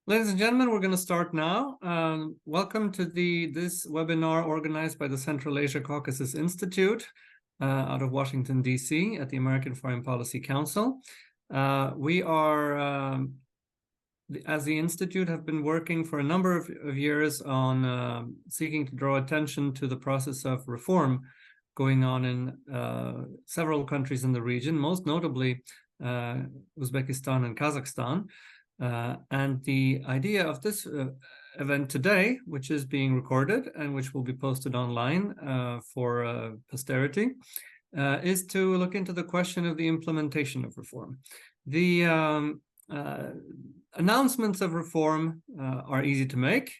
Ladies and gentlemen, we're going to start now. Welcome to this webinar organized by the Central Asia-Caucasus Institute out of Washington, D.C. at the American Foreign Policy Council. We are, as the Institute, have been working for a number of years on seeking to draw attention to the process of reform going on in several countries in the region, most notably Uzbekistan and Kazakhstan. And the idea of this event today, which is being recorded and which will be posted online for posterity, is to look into the question of the implementation of reform. The announcements of reform are easy to make.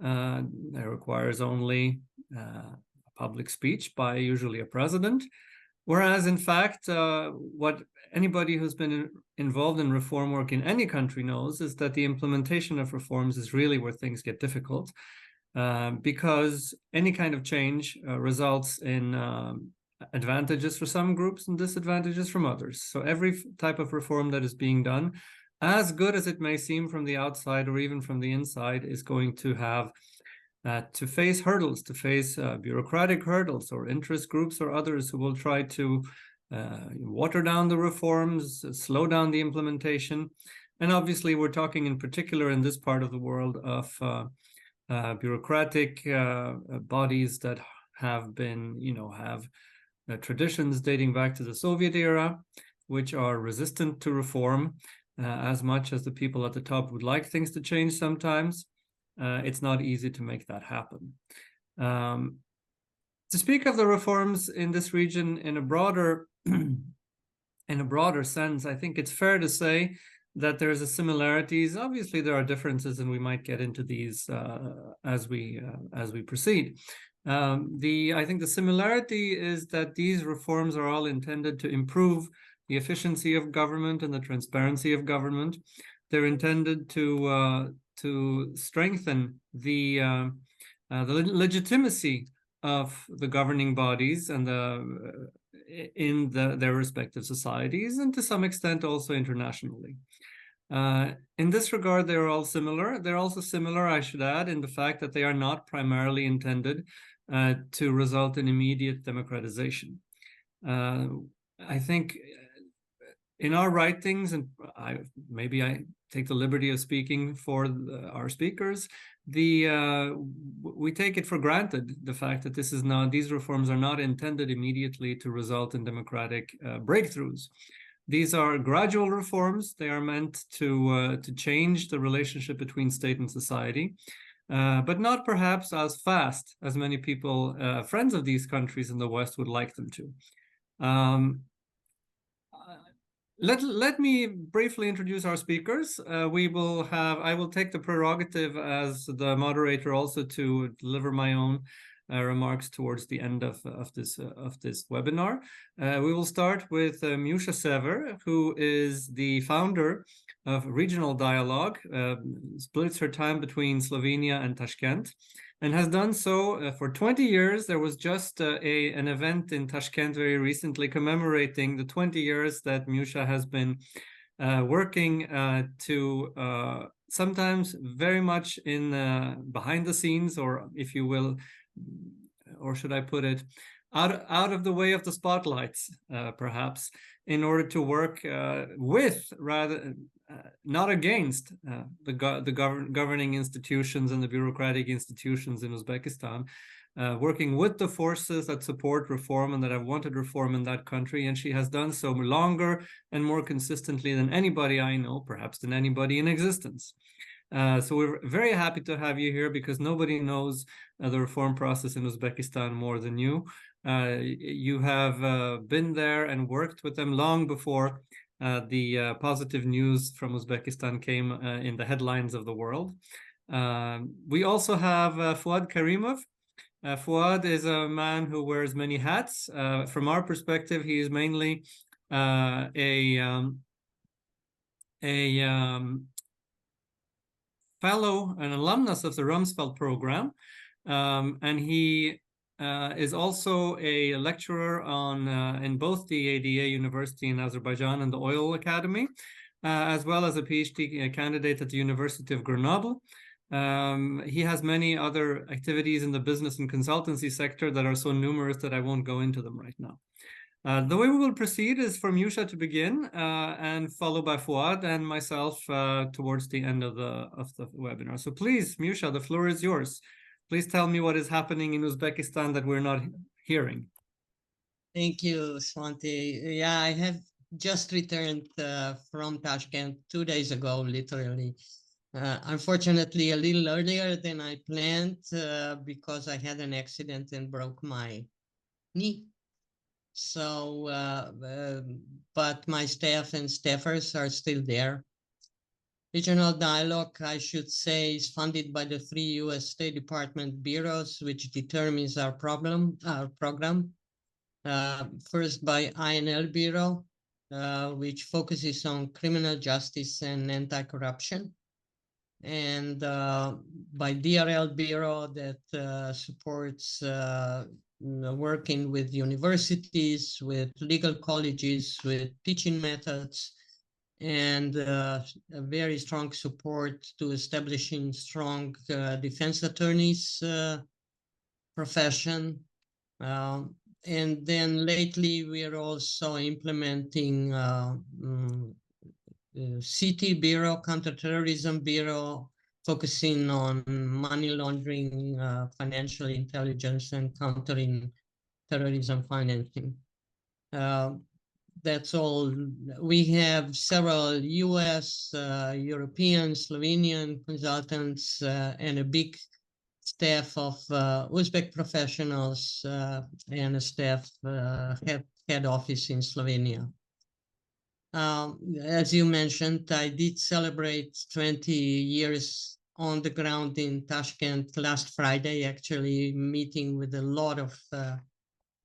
It requires only a public speech by usually a president. Whereas, in fact, what anybody who's been involved in reform work in any country knows is that the implementation of reforms is really where things get difficult, because any kind of change results in advantages for some groups and disadvantages from others. So every type of reform that is being done, as good as it may seem from the outside or even from the inside, is going to have to face hurdles, to face bureaucratic hurdles or interest groups or others who will try to water down the reforms, slow down the implementation. And obviously, we're talking in particular in this part of the world of bureaucratic bodies that have been, have traditions dating back to the Soviet era, which are resistant to reform as much as the people at the top would like things to change sometimes. It's not easy to make that happen. To speak of the reforms in this region in a broader sense, I think it's fair to say that there's a similarities. Obviously, there are differences, and we might get into these as we proceed. I think the similarity is that these reforms are all intended to improve the efficiency of government and the transparency of government. They're intended to strengthen the legitimacy of the governing bodies and their respective societies, and to some extent also internationally. In this regard, they're all similar. They're also similar, I should add, in the fact that they are not primarily intended to result in immediate democratization. I think in our writings, and maybe I take the liberty of speaking for our speakers, we take it for granted the fact that these reforms are not intended immediately to result in democratic breakthroughs. These are gradual reforms. They are meant to change the relationship between state and society, but not perhaps as fast as many people, friends of these countries in the West, would like them to. Let me briefly introduce our speakers. I will take the prerogative as the moderator also to deliver my own remarks towards the end of this webinar. We will start with Mjusa Sever, who is the founder of Regional Dialogue, splits her time between Slovenia and Tashkent, and has done so for 20 years. There was just an event in Tashkent very recently commemorating the 20 years that Mjusa has been working to sometimes very much in behind the scenes, or if you will, or should I put it, out of the way of the spotlights, perhaps, in order to work with, rather not against, the governing institutions and the bureaucratic institutions in Uzbekistan, working with the forces that support reform and that have wanted reform in that country. And she has done so longer and more consistently than anybody I know, perhaps than anybody in existence. So we're very happy to have you here, because nobody knows the reform process in Uzbekistan more than you. You have been there and worked with them long before the positive news from Uzbekistan came in the headlines of the world. We also have Fuad Karimov. Fuad is a man who wears many hats. From our perspective, he is mainly a fellow, an alumnus of the Rumsfeld program, and he is also a lecturer in both the ADA University in Azerbaijan and the Oil Academy. as well as a PhD candidate at the University of Grenoble. He has many other activities in the business and consultancy sector that are so numerous that I won't go into them right now. The way we will proceed is for Mjusa to begin, and followed by Fuad and myself towards the end of the webinar. So please, Mjusa, the floor is yours. Please tell me what is happening in Uzbekistan that we're not hearing. Thank you, Svante. Yeah, I have just returned from Tashkent 2 days ago, literally. Unfortunately, a little earlier than I planned because I had an accident and broke my knee. So, but my staff and staffers are still there. Regional Dialogue, I should say, is funded by the 3 U.S. State Department bureaus, which determines our program. First by INL Bureau, which focuses on criminal justice and anti-corruption, and by DRL Bureau that supports working with universities, with legal colleges, with teaching methods, and a very strong support to establishing strong defense attorneys profession. And then lately we are also implementing CT Bureau, Counterterrorism Bureau, focusing on money laundering, financial intelligence, and countering terrorism financing. That's all. We have several US, European, Slovenian consultants, and a big staff of Uzbek professionals and a staff head office in Slovenia. As you mentioned, I did celebrate 20 years on the ground in Tashkent last Friday, actually meeting with a lot of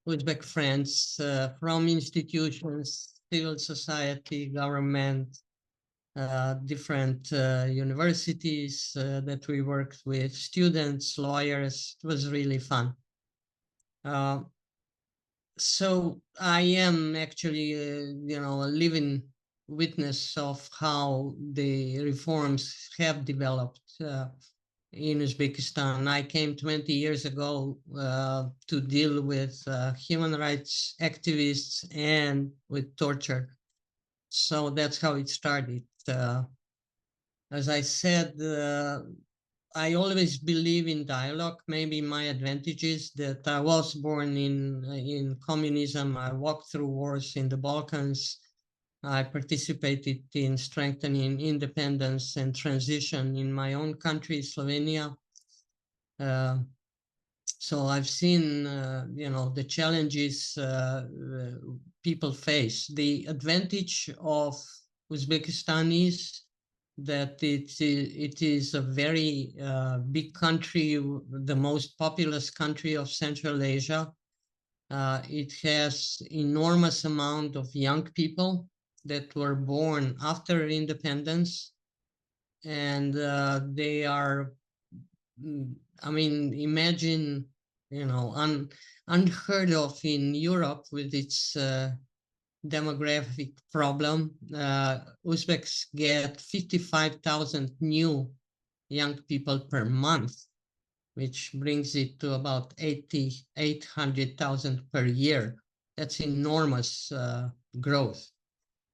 Uzbek friends from institutions, civil society, government, different universities that we worked with, students, lawyers. It was really fun. So I am actually, a living witness of how the reforms have developed in Uzbekistan. I came 20 years ago to deal with human rights activists and with torture. So that's how it started. As I said, I always believe in dialogue. Maybe my advantage is that I was born in communism. I walked through wars in the Balkans. I participated in strengthening independence and transition in my own country, Slovenia. So I've seen, the challenges people face. The advantage of Uzbekistan is that it is a very big country, the most populous country of Central Asia. It has enormous amount of young people that were born after independence, and they are, imagine, unheard of in Europe with its demographic problem. Uzbeks get 55,000 new young people per month, which brings it to about 800,000 per year. That's enormous growth.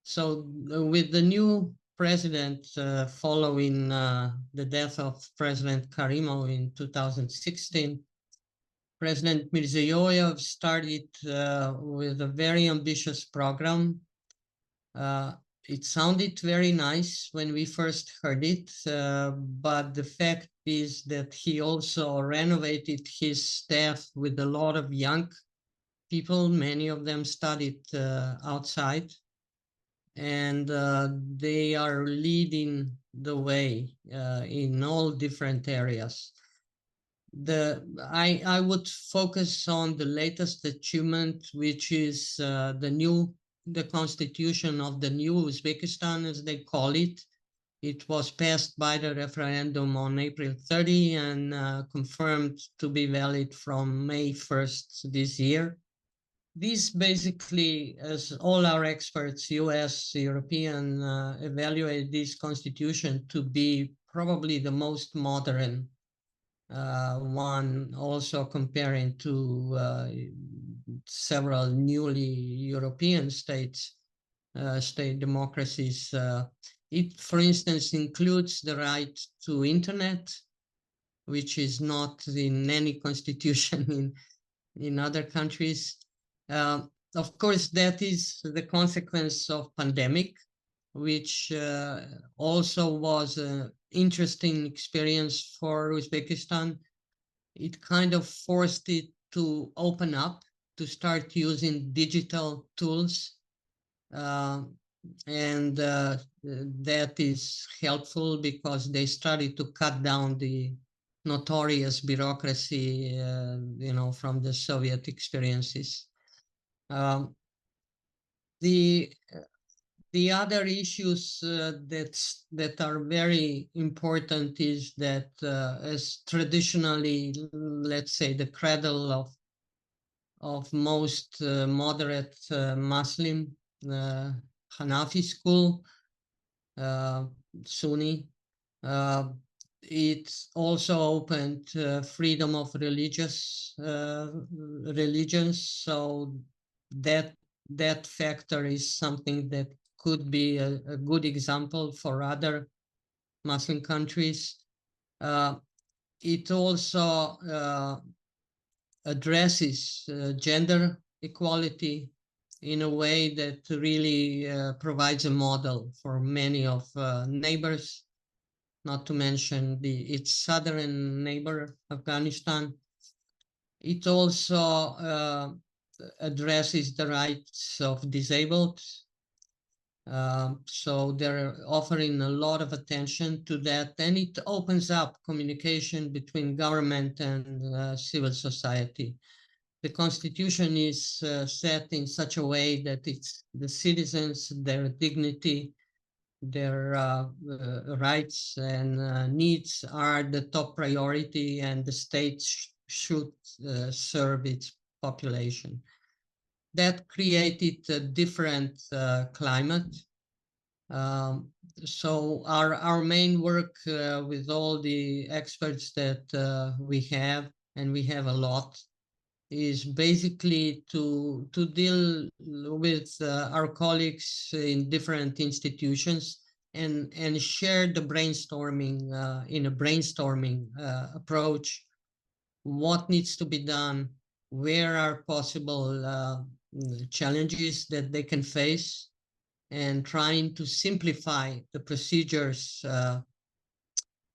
So with the new president following the death of President Karimov in 2016, President Mirziyoyev started with a very ambitious program. It sounded very nice when we first heard it, but the fact is that he also renovated his staff with a lot of young people. Many of them studied outside, and they are leading the way in all different areas. I would focus on the latest achievement, which is the constitution of the new Uzbekistan, as they call it. It was passed by the referendum on April 30 and confirmed to be valid from May 1st this year. This basically, as all our experts, US, European, evaluate this constitution to be probably the most modern one, also comparing to several newly European states, state democracies. It, for instance, includes the right to internet, which is not in any constitution in other countries. Of course, that is the consequence of pandemic, which also was an interesting experience for Uzbekistan. It kind of forced it to open up, to start using digital tools. And that is helpful because they started to cut down the notorious bureaucracy, from the Soviet experiences. The other issues that are very important is that as traditionally, let's say, the cradle of most moderate Muslim Hanafi school, Sunni. It also opened freedom of religions, so that factor is something that could be a good example for other Muslim countries. It also addresses gender equality in a way that really provides a model for many of neighbors, not to mention its southern neighbor, Afghanistan. It also addresses the rights of disabled. So they're offering a lot of attention to that, and it opens up communication between government and civil society. The constitution is set in such a way that it's the citizens, their dignity, their rights and needs are the top priority, and the state should serve its population. That created a different climate. So our main work with all the experts that we have, and we have a lot, is basically to deal with our colleagues in different institutions and share the brainstorming in a brainstorming approach. What needs to be done? Where are possible challenges that they can face? And trying to simplify the procedures.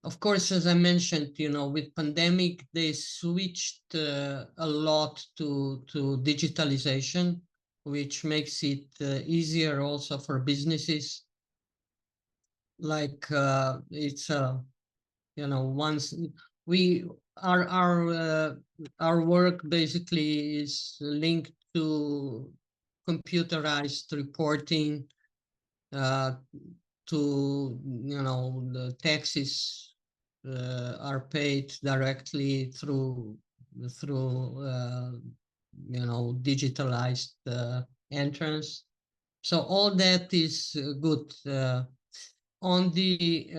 Of course, as I mentioned, with pandemic, they switched a lot to digitalization, which makes it easier also for businesses. Like it's once our work basically is linked to computerized reporting, to the taxes are paid directly through digitalized entrance. So all that is good. On the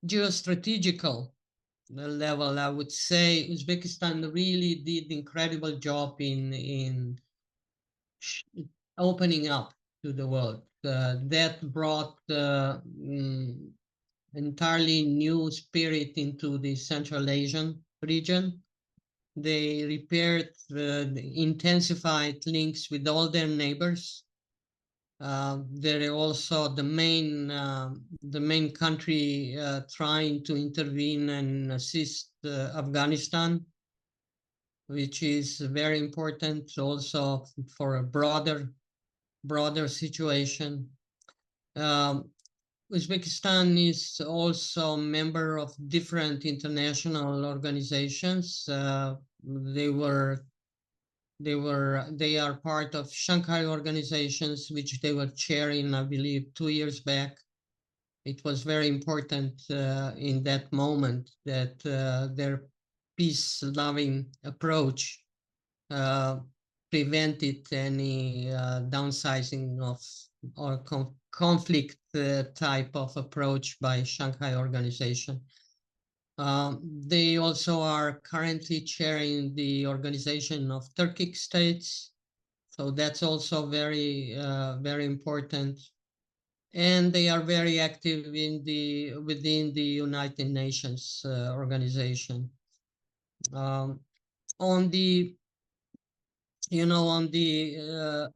geostrategical level, I would say Uzbekistan really did incredible job in opening up to the world. That brought entirely new spirit into the Central Asian region. They repaired the intensified links with all their neighbors. They're also the main country trying to intervene and assist Afghanistan, which is very important also for a broader situation. Uzbekistan is also a member of different international organizations. They are part of Shanghai organizations, which they were chairing, I believe, 2 years back. It was very important in that moment that their peace-loving approach prevented any downsizing of or conflict type of approach by Shanghai Organization. They also are currently chairing the Organization of Turkic States, so that's also very important. And they are very active in within the United Nations organization. On the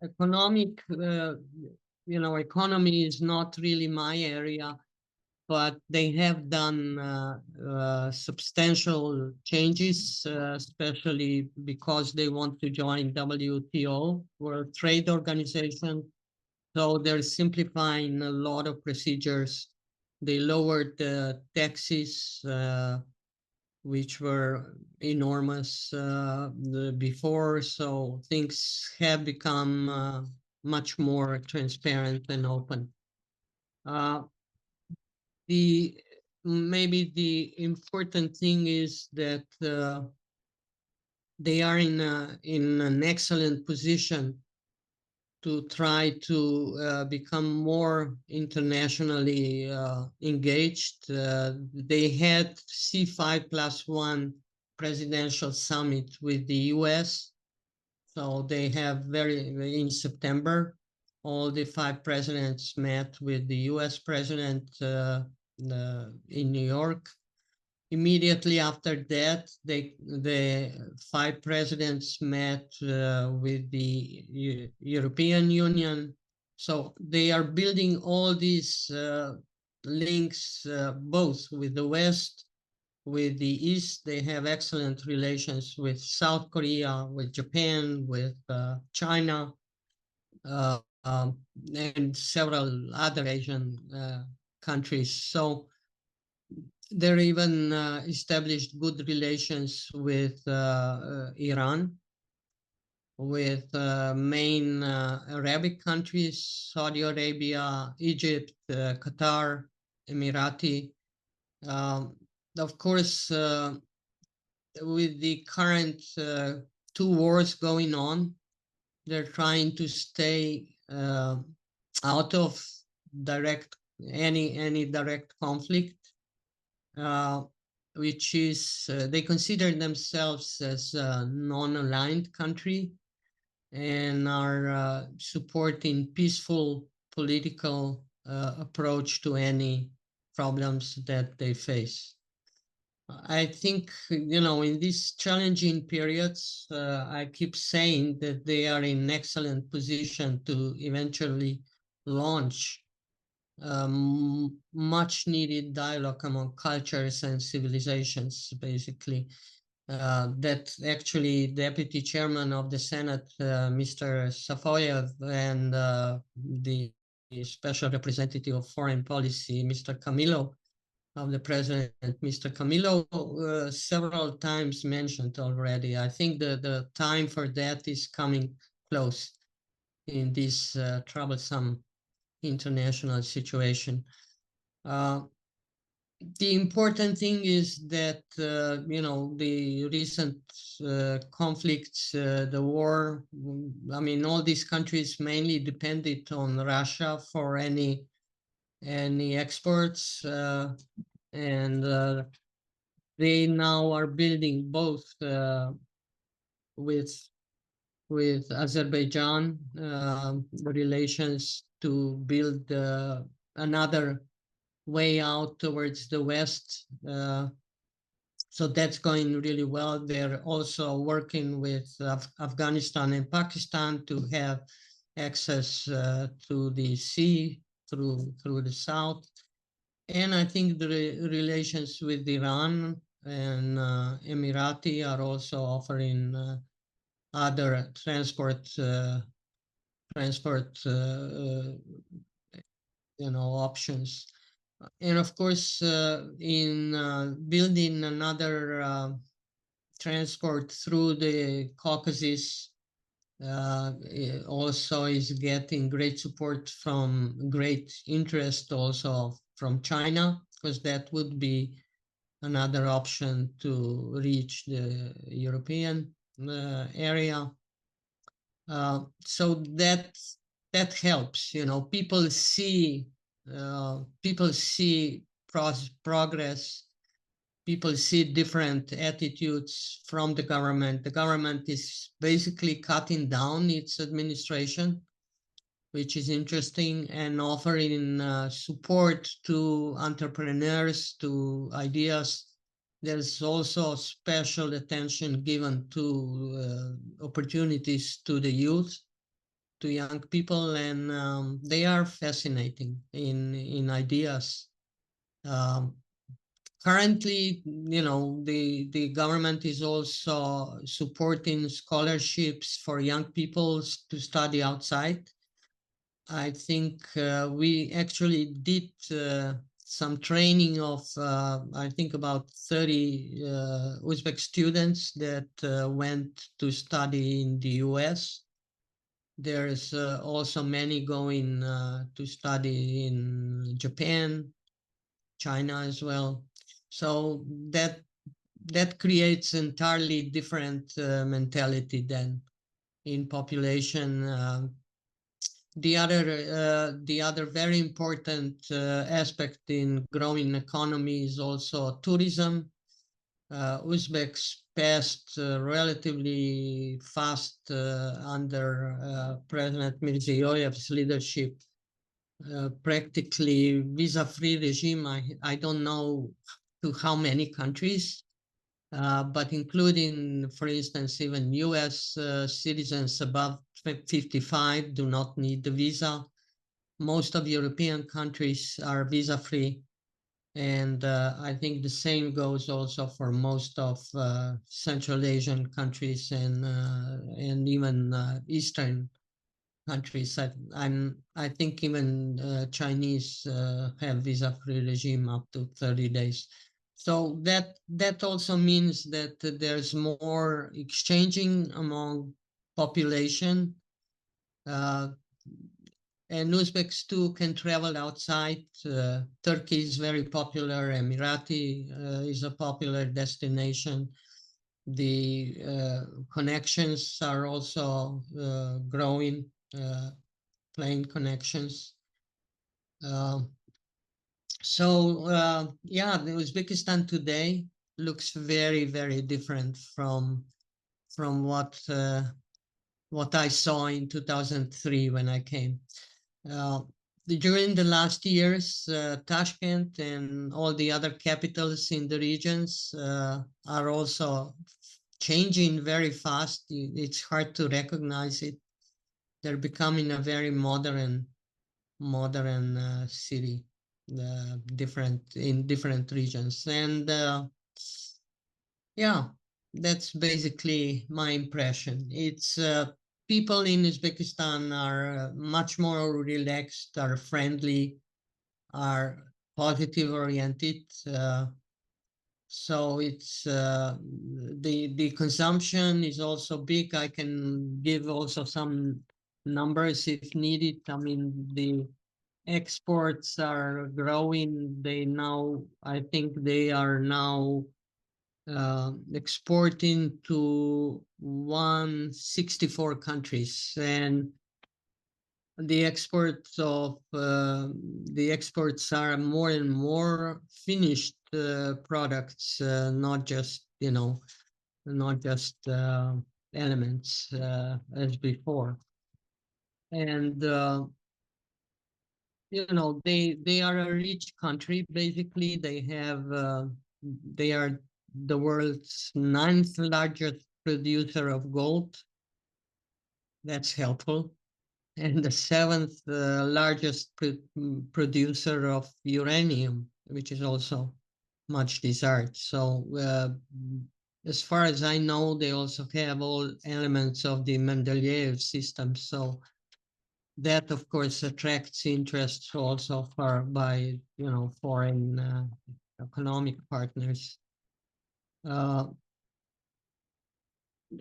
economic, economy is not really my area, but they have done substantial changes, especially because they want to join WTO, World Trade Organization. So they're simplifying a lot of procedures. They lowered the taxes, which were enormous before. So things have become much more transparent and open. Maybe the important thing is that they are in an excellent position to try to become more internationally engaged. They had C5+1 presidential summit with the US. So they have in September, all the 5 presidents met with the US president in New York. Immediately after that, the 5 presidents met with the European Union. So they are building all these links both with the West, with the East. They have excellent relations with South Korea, with Japan, with China, and several other Asian countries. So they're even established good relations with Iran, with main Arabic countries, Saudi Arabia, Egypt, Qatar, Emirati. Of course, with the current 2 wars going on, they're trying to stay out of any direct conflict. Which is they consider themselves as a non-aligned country and are supporting peaceful political approach to any problems that they face. I think, in these challenging periods, I keep saying that they are in excellent position to eventually launch much needed dialogue among cultures and civilizations, basically. That actually Deputy Chairman of the Senate, Mr. Safoyev, and the Special Representative of Foreign Policy, Mr. Camilo, of the President, Mr. Camilo, several times mentioned already. I think the time for that is coming close in this troublesome international situation. The important thing is that, the recent conflicts, the war, all these countries mainly depended on Russia for any exports, and they now are building both with Azerbaijan relations to build another way out towards the West. So that's going really well. They're also working with Afghanistan and Pakistan to have access to the sea through the south. And I think the relations with Iran and Emirati are also offering other transport options. And of course, in building another transport through the Caucasus, also is getting great support great interest also from China, because that would be another option to reach the European area. So that helps. People see progress. People see different attitudes from the government. The government is basically cutting down its administration, which is interesting, and offering support to entrepreneurs, to ideas. There's also special attention given to opportunities to the youth, to young people, and they are fascinating in ideas. Currently, the government is also supporting scholarships for young people to study outside. I think we actually did some training of, I think, about 30 Uzbek students that went to study in the US. There's also many going to study in Japan, China as well. So that creates entirely different mentality than in population. The other very important aspect in growing economy is also tourism. Uzbeks passed relatively fast under President Mirziyoyev's leadership, practically visa-free regime. I don't know to how many countries, but including, for instance, even US citizens above 55 do not need the visa. Most of European countries are visa-free. And I think the same goes also for most of Central Asian countries and even Eastern countries. I think even Chinese have visa-free regime up to 30 days. So that also means that there's more exchanging among population. And Uzbeks too can travel outside. Turkey is very popular. Emirati is a popular destination. The connections are also growing, plane connections. Yeah, the Uzbekistan today looks very, very different from what I saw in 2003 when I came. During the last years, Tashkent and all the other capitals in the regions are also changing very fast. It's hard to recognize it. They're becoming a very modern city, in different regions. And yeah, that's basically my impression. It's people in Uzbekistan are much more relaxed, are friendly, are positive oriented. So it's the consumption is also big. I can give also some numbers if needed. I mean, the exports are growing. I think they are now exporting to 164 countries, and the exports are more and more finished products, not just elements as before. And they are a rich country. Basically, they are the world's 9th largest producer of gold. That's helpful. And the 7th largest producer of uranium, which is also much desired. So as far as I know, they also have all elements of the Mendeleev system. So that, of course, attracts interest also by foreign economic partners.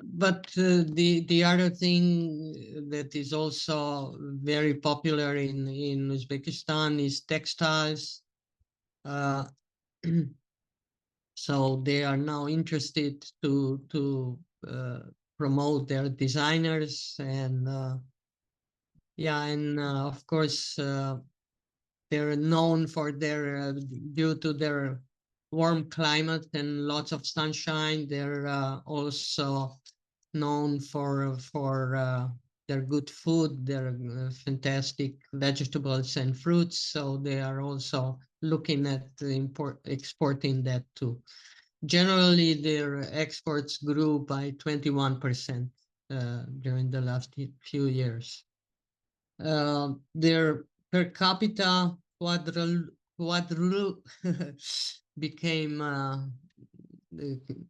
But the other thing that is also very popular in Uzbekistan is textiles. So they are now interested to promote their designers, and yeah, and of course they're known for their due to their warm climate and lots of sunshine. They're also known for their good food, their fantastic vegetables and fruits. So they are also looking at exporting that too. Generally, their exports grew by 21% during the last few years. Their per capita quadru became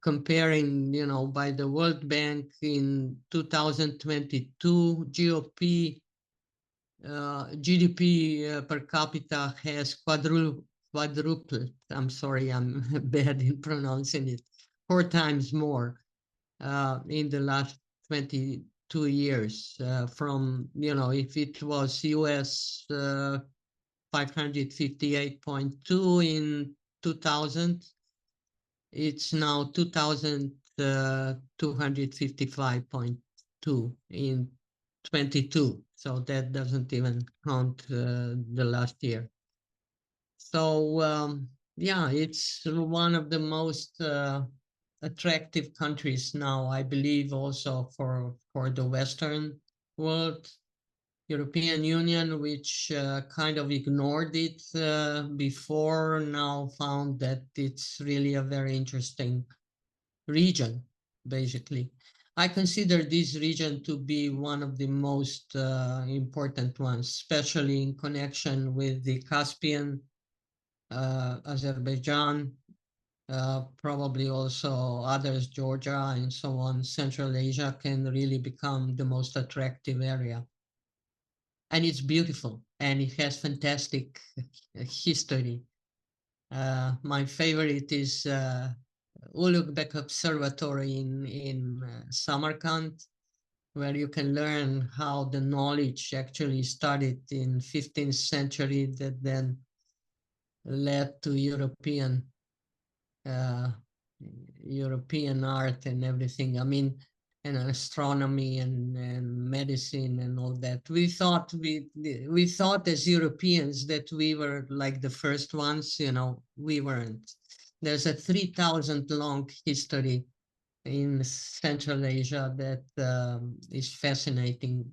comparing, by the World Bank in 2022, GDP per capita has quadrupled. I'm sorry, I'm bad in pronouncing it. 4 times more in the last 22 years from, if it was US 558.2 in 2000, it's now 2,255.2 in 22. So that doesn't even count the last year. So yeah, it's one of the most attractive countries now, I believe, also for the Western world. European Union, which kind of ignored it before, now found that it's really a very interesting region, basically. I consider this region to be one of the most important ones, especially in connection with the Caspian, Azerbaijan, probably also others, Georgia and so on. Central Asia can really become the most attractive area. And it's beautiful, and it has fantastic history. My favorite is Ulugh Observatory in Samarkand, where you can learn how the knowledge actually started in 15th century that then led to European art and everything. I mean, and astronomy and medicine and all that. We thought as Europeans that we were like the first ones. We weren't. There's a 3,000 long history in Central Asia that is fascinating.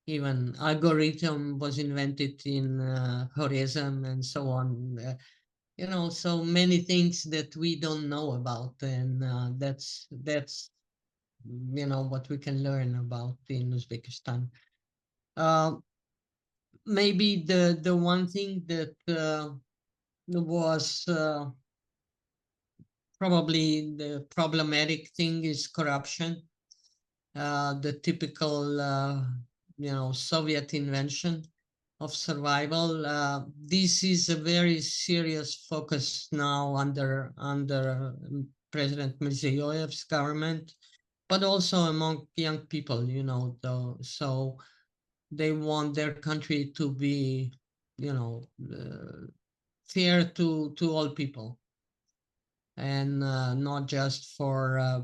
Even algorithm was invented in Khwarezm and so on. So many things that we don't know about, and that's what we can learn about in Uzbekistan. Maybe the one thing that was probably the problematic thing is corruption. The typical Soviet invention of survival. This is a very serious focus now under President Mirziyoyev's government, but also among young people, so they want their country to be, fair to all people, and not just for, a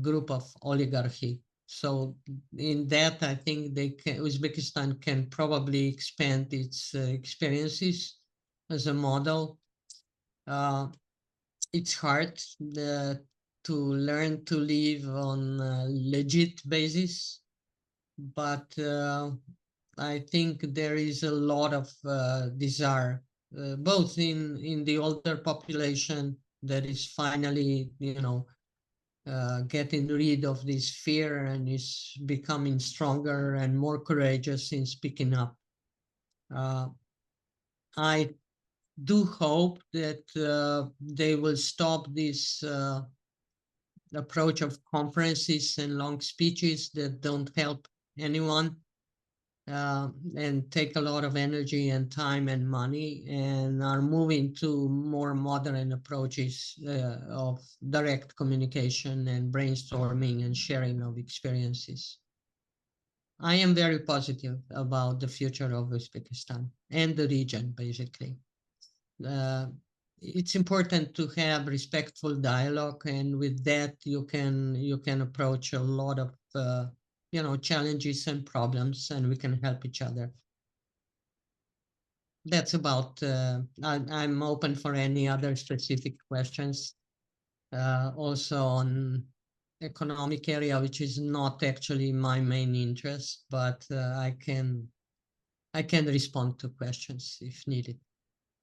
group of oligarchy. So in that, I think Uzbekistan can probably expand its experiences as a model. It's hard to learn to live on a legit basis, but I think there is a lot of desire, both in the older population that is finally, getting rid of this fear and is becoming stronger and more courageous in speaking up. I do hope that they will stop this approach of conferences and long speeches that don't help anyone, and take a lot of energy and time and money, and are moving to more modern approaches of direct communication and brainstorming and sharing of experiences. I am very positive about the future of Uzbekistan and the region, basically. it's important to have respectful dialogue, and with that you can approach a lot of challenges and problems, and we can help each other. That's about. I'm open for any other specific questions. Also on economic area, which is not actually my main interest, but I can respond to questions if needed.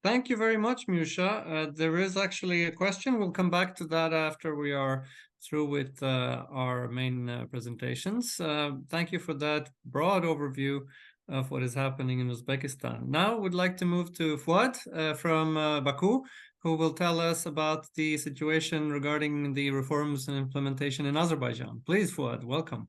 Thank you very much, Mjusa. There is actually a question. We'll come back to that after we are through with our main presentations. Thank you for that broad overview of what is happening in Uzbekistan. Now we'd like to move to Fuad from Baku, who will tell us about the situation regarding the reforms and implementation in Azerbaijan. Please, Fuad, welcome.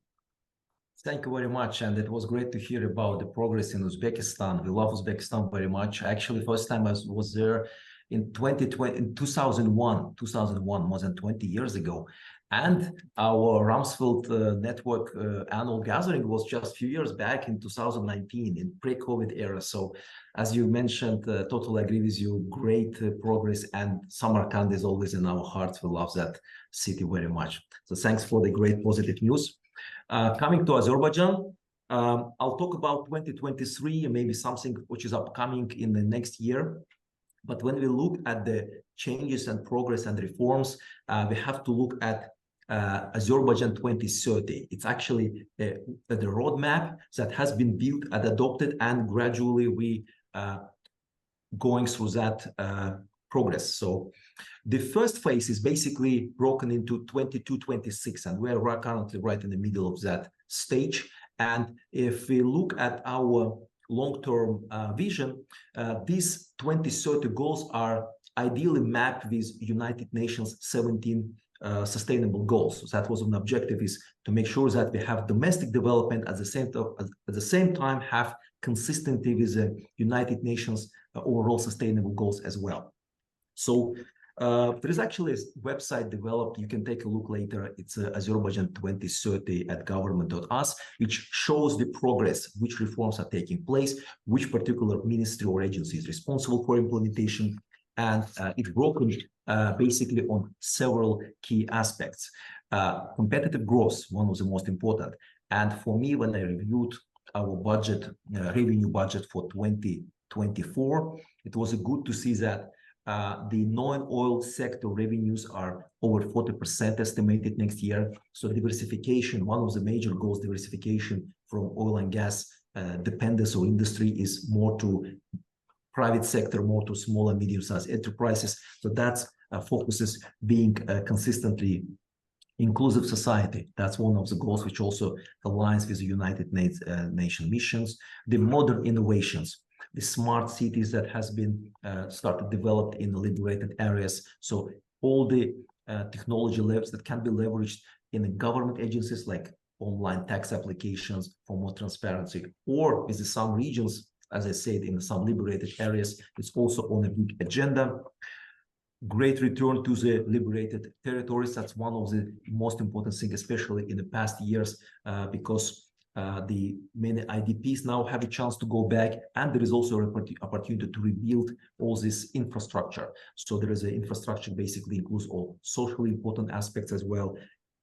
Thank you very much, and it was great to hear about the progress in Uzbekistan. We love Uzbekistan very much. Actually, first time I was there in 2001, more than 20 years ago. And our Rumsfeld network annual gathering was just a few years back in 2019, in pre-COVID era. So as you mentioned, totally agree with you, great progress, and Samarkand is always in our hearts. We love that city very much. So thanks for the great positive news. Coming to Azerbaijan, I'll talk about 2023 and maybe something which is upcoming in the next year. But when we look at the changes and progress and reforms, we have to look at Azerbaijan 2030. It's actually the roadmap that has been built and adopted, and gradually we going through that progress. So the first phase is basically broken into 22-26, and we're currently right in the middle of that stage. And if we look at our long-term vision, these 2030 goals are ideally mapped with United Nations 17 sustainable goals. So that was an objective, is to make sure that we have domestic development at the same time have consistency with the United Nations overall sustainable goals as well. So there is actually a website developed. You can take a look later. It's Azerbaijan 2030 at government.us, which shows the progress, which reforms are taking place, which particular ministry or agency is responsible for implementation. And it's broken basically on several key aspects. Competitive growth, one of the most important. And for me, when I reviewed our budget, revenue budget for 2024, it was good to see that the non-oil sector revenues are over 40% estimated next year. So diversification, one of the major goals, diversification from oil and gas dependence or industry, is more to private sector, more to small and medium-sized enterprises. So that's focuses being consistently inclusive society. That's one of the goals which also aligns with the United Nations missions. The modern innovations, the smart cities that has been started developed in the liberated areas. So all the technology labs that can be leveraged in the government agencies, like online tax applications for more transparency, or with some regions, as I said, in some liberated areas, it's also on a big agenda. Great return to the liberated territories. That's one of the most important things, especially in the past years, because the many IDPs now have a chance to go back, and there is also an opportunity to rebuild all this infrastructure. So there is an infrastructure basically includes all socially important aspects as well,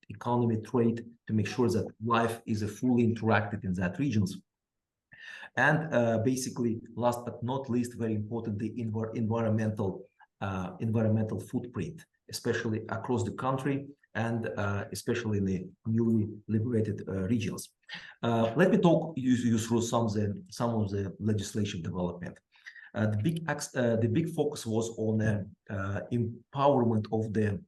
economy, trade, to make sure that life is fully interacted in that regions. And basically, last but not least, very important, the environmental footprint, especially across the country and especially in the newly liberated regions. Let me talk you through some of the legislation development. The big focus was on empowerment of the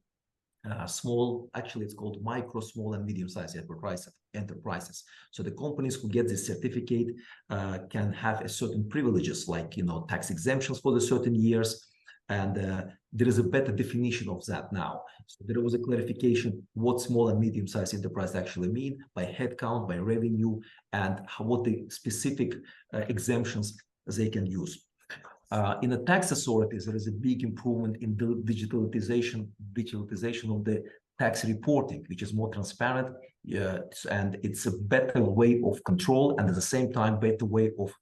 small, actually it's called micro, small and medium-sized enterprises. So the companies who get this certificate can have a certain privileges, like tax exemptions for the certain years, and there is a better definition of that now. So there was a clarification what small and medium-sized enterprise actually mean by headcount, by revenue, and what the specific exemptions they can use. In the tax authorities, there is a big improvement in the digitalization of the tax reporting, which is more transparent, and it's a better way of control, and at the same time, better way of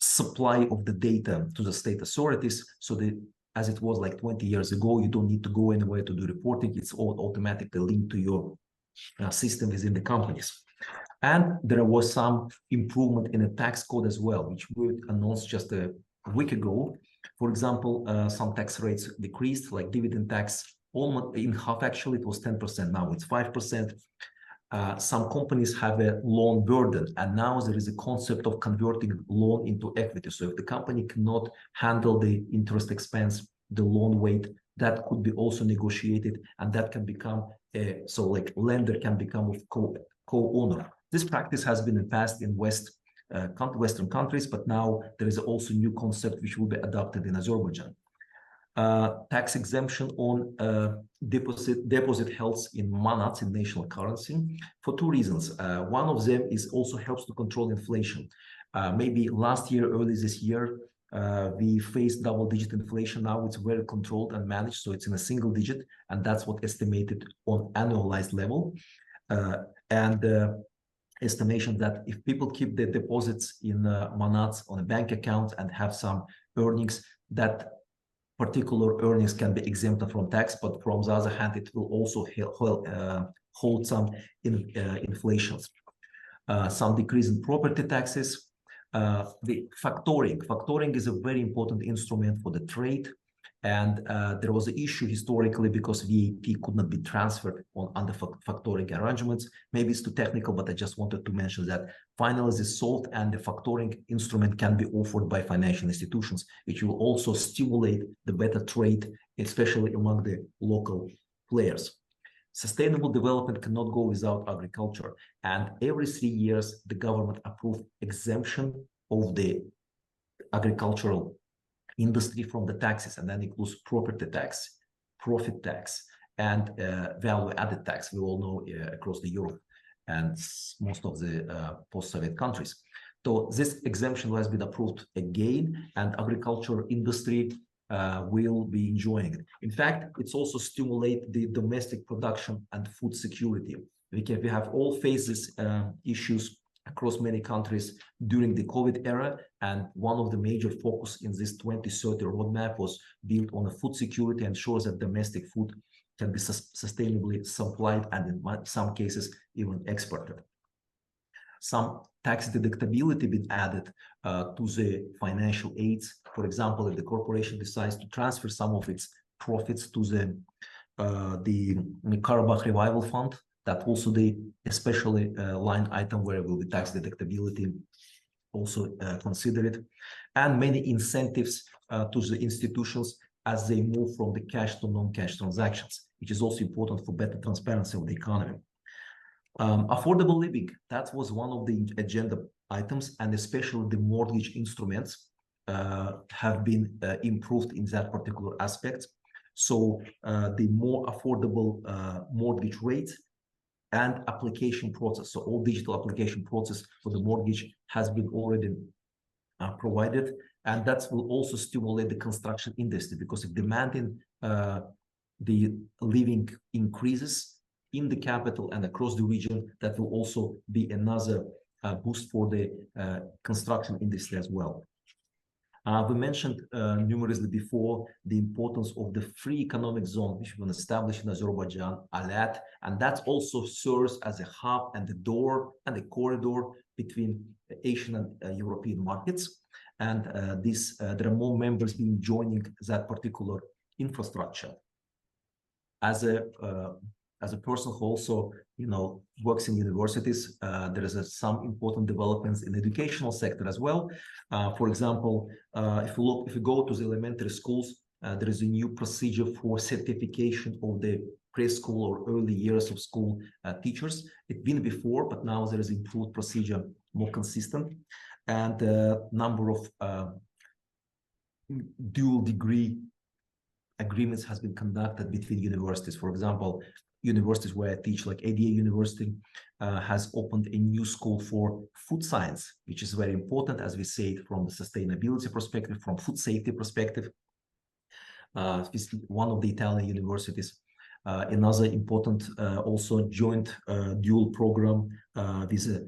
supply of the data to the state authorities. So the as it was like 20 years ago. You don't need to go anywhere to do reporting. It's all automatically linked to your system within the companies. And there was some improvement in the tax code as well, which we announced just a week ago. For example, some tax rates decreased, like dividend tax, almost in half. Actually, it was 10%. Now it's 5%. Some companies have a loan burden, and now there is a concept of converting loan into equity. So if the company cannot handle the interest expense, the loan weight, that could be also negotiated, and that can become so like lender can become a co-owner. This practice has been passed in Western countries, but now there is also a new concept which will be adopted in Azerbaijan. Tax exemption on deposit held in manats, in national currency, for two reasons. One of them is also helps to control inflation. Maybe last year, early this year, we faced double-digit inflation. Now it's very controlled and managed, so it's in a single digit, and that's what estimated on annualized level. Estimation that if people keep their deposits in manats on a bank account and have some earnings, that particular earnings can be exempted from tax, but from the other hand, it will also hold some inflations. Some decrease in property taxes. The factoring is a very important instrument for the trade, and there was an issue historically because VAT could not be transferred under factoring arrangements. Maybe it's too technical, but I just wanted to mention that finally this solved, and the factoring instrument can be offered by financial institutions, which will also stimulate the better trade, especially among the local players. Sustainable development cannot go without agriculture, and every 3 years the government approved exemption of the agricultural industry from the taxes, and then includes property tax, profit tax, and value-added tax. We all know across the Europe and most of the post-Soviet countries. So this exemption has been approved again, and agricultural industry will be enjoying it. In fact, it's also stimulate the domestic production and food security. We have all phases issues across many countries during the COVID era, and one of the major focus in this 2030 roadmap was built on a food security, and ensures that domestic food can be sustainably supplied and in some cases even exported. Some tax deductibility been added to the financial aids. For example, if the corporation decides to transfer some of its profits to the Karabakh Revival Fund, that also especially line item where will be tax deductibility also considered, and many incentives to the institutions as they move from the cash to non-cash transactions, which is also important for better transparency of the economy. Affordable living, that was one of the agenda items, and especially the mortgage instruments have been improved in that particular aspect. So the more affordable mortgage rate and application process, so all digital application process for the mortgage has been already provided, and that will also stimulate the construction industry, because if demand in the living increases in the capital and across the region, that will also be another boost for the construction industry as well. We mentioned numerously before the importance of the free economic zone, which was established in Azerbaijan, ALAT, and that also serves as a hub and the door and the corridor between Asian and European markets. And there are more members being joining that particular infrastructure. As a person who also, works in universities, there is some important developments in the educational sector as well. For example, if you go to the elementary schools, there is a new procedure for certification of the preschool or early years of school teachers. It's been before, but now there is improved procedure, more consistent, and number of dual degree agreements has been conducted between universities. For example, universities where I teach, like ADA University, has opened a new school for food science, which is very important, as we say it, from the sustainability perspective, from food safety perspective. This is one of the Italian universities. Another important also joint dual program with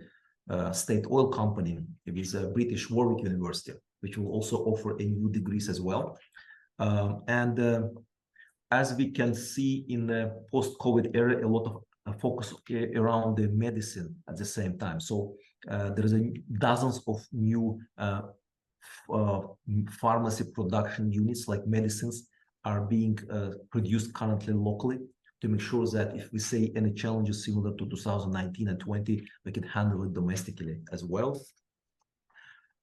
a state oil company, with a British Warwick University, which will also offer a new degrees as well. As we can see in the post-COVID era, a lot of focus around the medicine at the same time. So there is dozens of new pharmacy production units, like medicines, are being produced currently locally, to make sure that if we say any challenges similar to 2019 and 20, we can handle it domestically as well.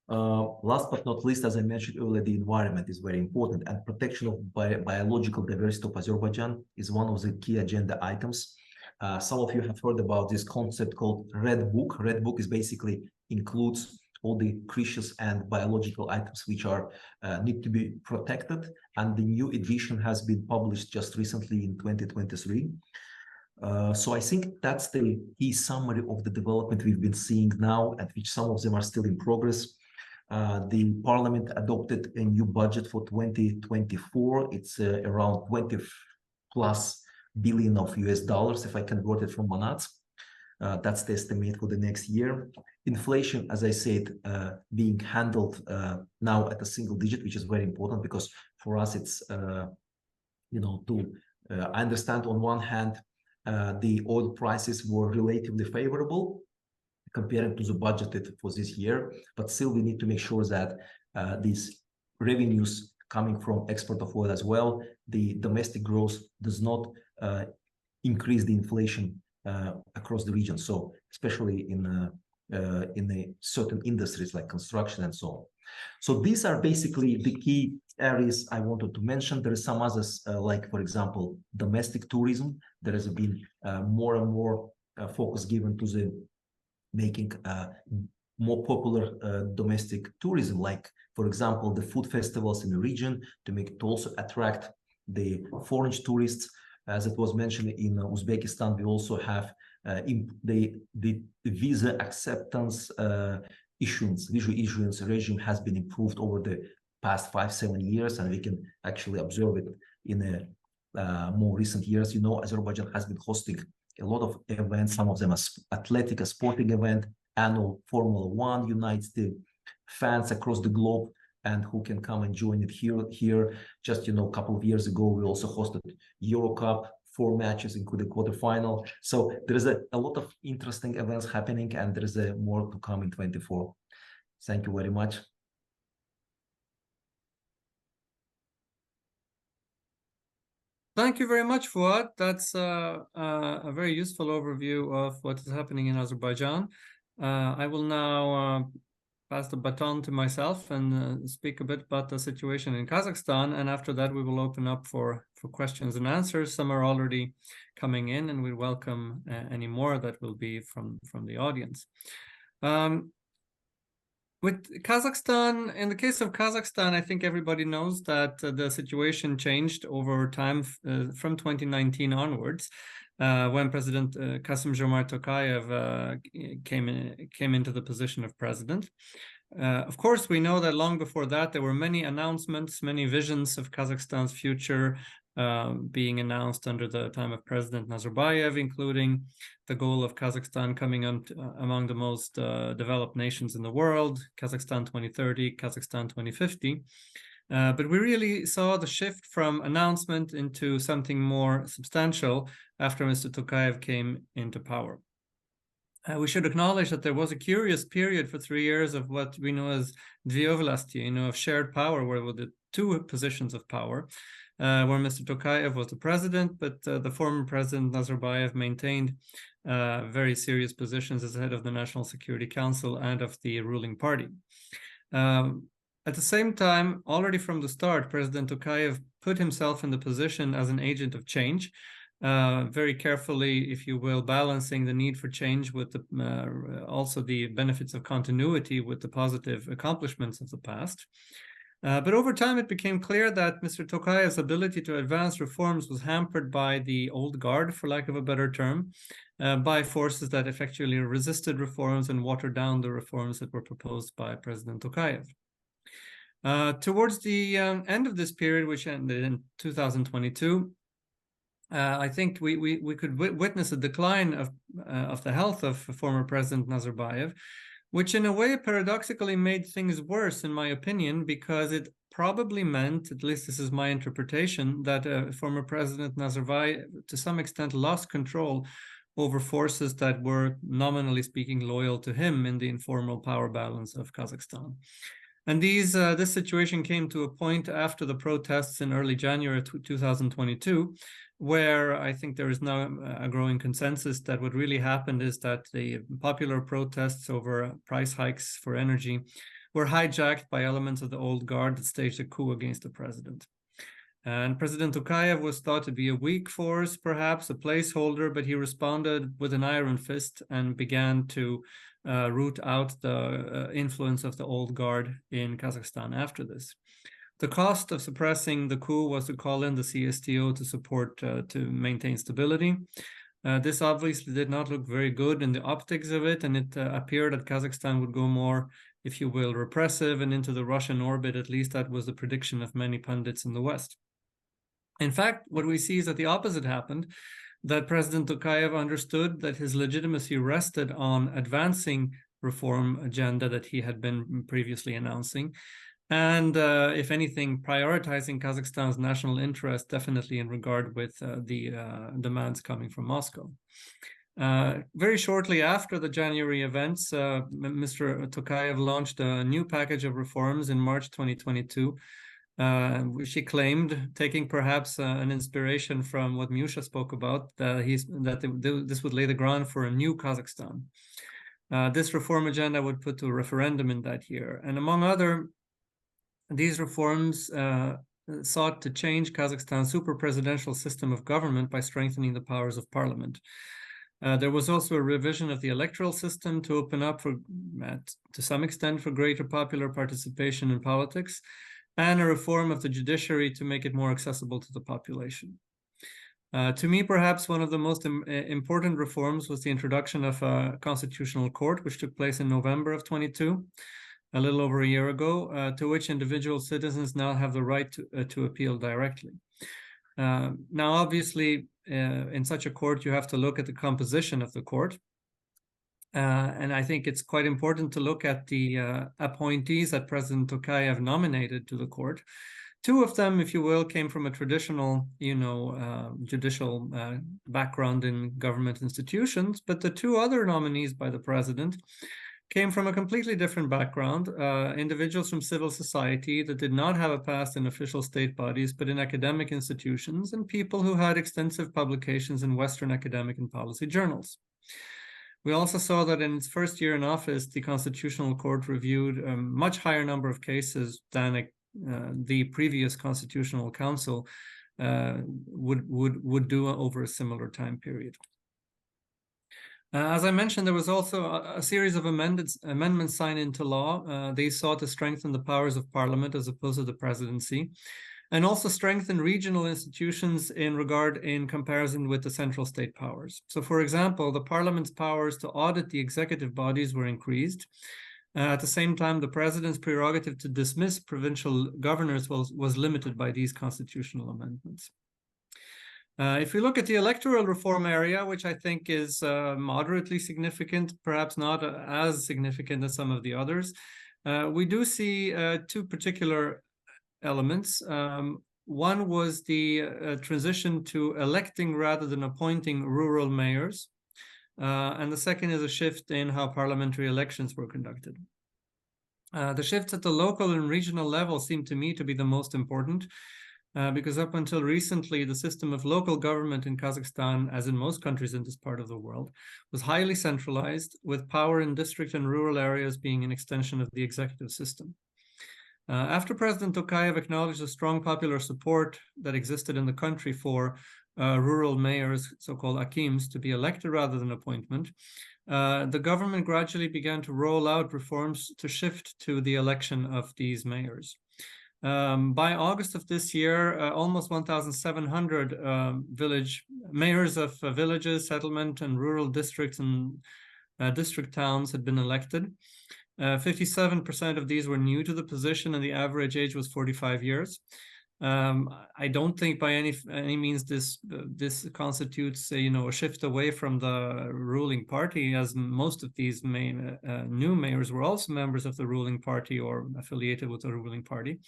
Last but not least, as I mentioned earlier, the environment is very important, and protection of biological diversity of Azerbaijan is one of the key agenda items. Some of you have heard about this concept called Red Book. Red Book is basically includes all the precious and biological items which are need to be protected, and the new edition has been published just recently in 2023. So I think that's the key summary of the development we've been seeing now, and which some of them are still in progress. The parliament adopted a new budget for 2024. It's around 20+ billion of US dollars, if I convert it from manats. That's the estimate for the next year. Inflation, as I said, being handled now at a single digit, which is very important, because for us it's, you know, I understand on one hand, the oil prices were relatively favorable compared to the budgeted for this year, but still we need to make sure that these revenues coming from export of oil as well, the domestic growth does not increase the inflation across the region. So especially in the certain industries like construction and so on. So these are basically the key areas I wanted to mention. There are some others, like, for example, domestic tourism. There has been more and more focus given to the making more popular domestic tourism, like, for example, the food festivals in the region, to make it also attract the foreign tourists. As it was mentioned in Uzbekistan, we also have the visa acceptance visa issuance regime has been improved over the past 5-7 years, and we can actually observe it in more recent years. You know, Azerbaijan has been hosting a lot of events. Some of them are athletic, a sporting event. Annual Formula 1 unites the fans across the globe, and who can come and join it here. Just, you know, a couple of years ago, we also hosted Euro Cup, 4 matches including quarterfinal. So there is a lot of interesting events happening, and there is more to come in 24. Thank you very much. Thank you very much, Fuad. That's a very useful overview of what is happening in Azerbaijan. I will now pass the baton to myself and speak a bit about the situation in Kazakhstan, and after that we will open up for questions and answers. Some are already coming in, and we welcome any more that will be from the audience. With Kazakhstan, in the case of Kazakhstan, I think everybody knows that the situation changed over time from 2019 onwards, when President Kassym-Jomart Tokayev came into the position of president. Of course, we know that long before that, there were many announcements, many visions of Kazakhstan's future being announced under the time of President Nazarbayev, including the goal of Kazakhstan coming among the most developed nations in the world, Kazakhstan 2030, Kazakhstan 2050. But we really saw the shift from announcement into something more substantial after Mr. Tokayev came into power. We should acknowledge that there was a curious period for 3 years of what we know as dviyovlasti, you know, of shared power, where there were the 2 positions of power, where Mr. Tokayev was the president, but the former president Nazarbayev maintained very serious positions as head of the National Security Council and of the ruling party. At the same time, already from the start, President Tokayev put himself in the position as an agent of change, very carefully, if you will, balancing the need for change with also the benefits of continuity with the positive accomplishments of the past. But over time, it became clear that Mr. Tokayev's ability to advance reforms was hampered by the old guard, for lack of a better term, by forces that effectually resisted reforms and watered down the reforms that were proposed by President Tokayev. Towards the end of this period, which ended in 2022, I think we could witness a decline of the health of former President Nazarbayev, which in a way paradoxically made things worse, in my opinion, because it probably meant, at least this is my interpretation, that former President Nazarbayev, to some extent, lost control over forces that were, nominally speaking, loyal to him in the informal power balance of Kazakhstan. And this situation came to a point after the protests in early January 2022, where I think there is now a growing consensus that what really happened is that the popular protests over price hikes for energy were hijacked by elements of the old guard that staged a coup against the president. And President Tokayev was thought to be a weak force, perhaps a placeholder, but he responded with an iron fist and began to root out the influence of the old guard in Kazakhstan after this. The cost of suppressing the coup was to call in the CSTO to support, to maintain stability. This obviously did not look very good in the optics of it, and it appeared that Kazakhstan would go more, if you will, repressive and into the Russian orbit. At least that was the prediction of many pundits in the West. In fact, what we see is that the opposite happened, that President Tokayev understood that his legitimacy rested on advancing reform agenda that he had been previously announcing, and if anything, prioritizing Kazakhstan's national interest, definitely in regard with the demands coming from Moscow. Very shortly after the January events, Mr. Tokayev launched a new package of reforms in March 2022, which he claimed, taking perhaps an inspiration from what Mjusa spoke about, that this would lay the ground for a new Kazakhstan. This reform agenda would put to a referendum in that year. And among other, these reforms sought to change Kazakhstan's super-presidential system of government by strengthening the powers of parliament. There was also a revision of the electoral system to open up, to some extent, for greater popular participation in politics, and a reform of the judiciary to make it more accessible to the population. To me, perhaps one of the most important reforms was the introduction of a constitutional court, which took place in November of 22, a little over a year ago, to which individual citizens now have the right to appeal directly. Now, obviously, in such a court, you have to look at the composition of the court. And I think it's quite important to look at the appointees that President Tokayev nominated to the court. Two of them, if you will, came from a traditional, judicial background in government institutions, but the two other nominees by the president came from a completely different background, individuals from civil society that did not have a past in official state bodies, but in academic institutions, and people who had extensive publications in Western academic and policy journals. We also saw that in its first year in office, the Constitutional Court reviewed a much higher number of cases than the previous Constitutional Council would do over a similar time period. As I mentioned, there was also a series of amendments signed into law. They sought to strengthen the powers of parliament as opposed to the presidency, and also strengthen regional institutions in comparison with the central state powers. So, for example, the parliament's powers to audit the executive bodies were increased. At the same time, the president's prerogative to dismiss provincial governors was limited by these constitutional amendments. If we look at the electoral reform area, which I think is moderately significant, perhaps not as significant as some of the others, we do see two particular elements. One was the transition to electing rather than appointing rural mayors. And the second is a shift in how parliamentary elections were conducted. The shifts at the local and regional level seem to me to be the most important, because up until recently, the system of local government in Kazakhstan, as in most countries in this part of the world, was highly centralized, with power in district and rural areas being an extension of the executive system. After President Tokayev acknowledged the strong popular support that existed in the country for rural mayors, so-called akims, to be elected rather than appointment, the government gradually began to roll out reforms to shift to the election of these mayors. By August of this year, almost 1,700 mayors of villages, settlement, and rural districts and district towns had been elected. 57% of these were new to the position, and the average age was 45 years. I don't think by any means this constitutes a shift away from the ruling party, as most of these new mayors were also members of the ruling party or affiliated with the ruling party.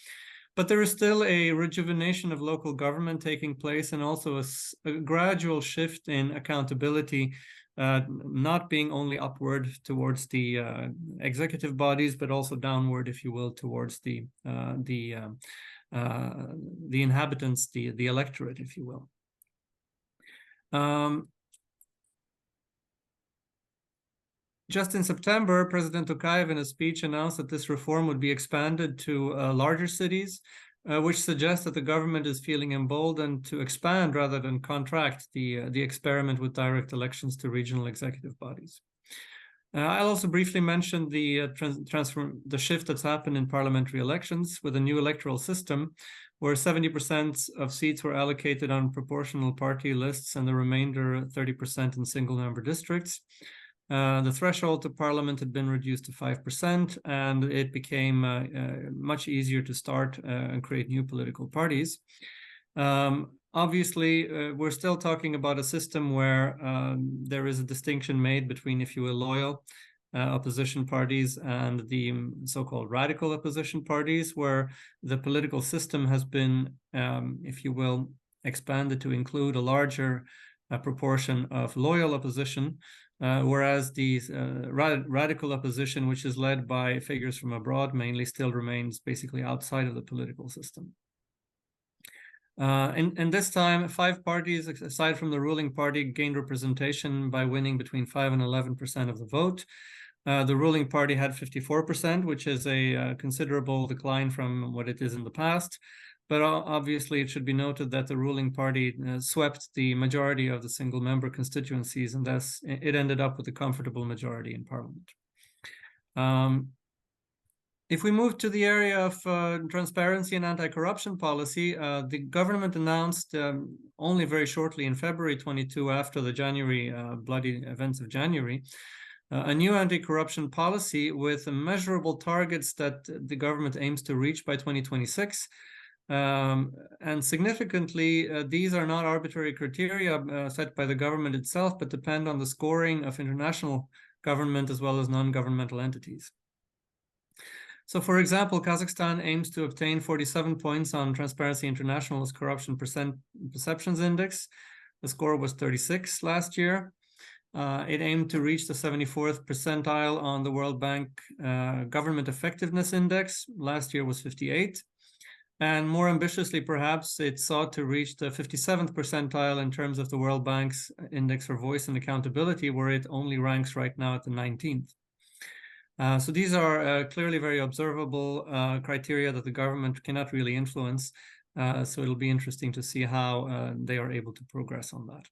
But there is still a rejuvenation of local government taking place, and also a gradual shift in accountability, not being only upward towards the executive bodies, but also downward, if you will, towards the inhabitants, the electorate, if you will. Just in September, President Tokayev in a speech announced that this reform would be expanded to larger cities, which suggests that the government is feeling emboldened to expand rather than contract the experiment with direct elections to regional executive bodies. I'll also briefly mention the shift that's happened in parliamentary elections with a new electoral system, where 70% of seats were allocated on proportional party lists and the remainder 30% in single-member districts. The threshold to parliament had been reduced to 5%, and it became much easier to start and create new political parties. Obviously, we're still talking about a system where there is a distinction made between, if you will, loyal opposition parties and the so-called radical opposition parties, where the political system has been, if you will, expanded to include a larger proportion of loyal opposition, whereas the radical opposition, which is led by figures from abroad, mainly still remains basically outside of the political system. And this time, 5 parties, aside from the ruling party, gained representation by winning between 5 and 11% of the vote. The ruling party had 54%, which is a considerable decline from what it is in the past. But obviously, it should be noted that the ruling party swept the majority of the single-member constituencies, and thus it ended up with a comfortable majority in parliament. If we move to the area of transparency and anti-corruption policy, the government announced only very shortly in February 22, after the January bloody events of January, a new anti-corruption policy with measurable targets that the government aims to reach by 2026. And significantly, these are not arbitrary criteria set by the government itself, but depend on the scoring of international government as well as non-governmental entities. So, for example, Kazakhstan aims to obtain 47 points on Transparency International's Corruption Perceptions Index. The score was 36 last year. It aimed to reach the 74th percentile on the World Bank Government Effectiveness Index. Last year was 58. And more ambitiously, perhaps, it sought to reach the 57th percentile in terms of the World Bank's Index for Voice and Accountability, where it only ranks right now at the 19th. So these are clearly very observable criteria that the government cannot really influence. So it'll be interesting to see how they are able to progress on that.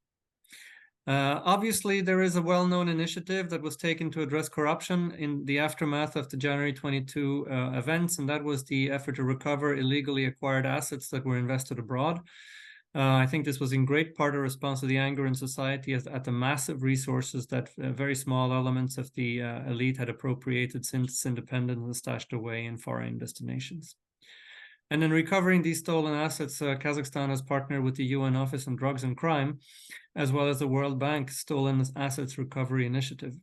Obviously, there is a well-known initiative that was taken to address corruption in the aftermath of the January 22 events, and that was the effort to recover illegally acquired assets that were invested abroad. I think this was in great part a response to the anger in society at the massive resources that very small elements of the elite had appropriated since independence and stashed away in foreign destinations. And in recovering these stolen assets, Kazakhstan has partnered with the UN Office on Drugs and Crime, as well as the World Bank Stolen Assets Recovery Initiative.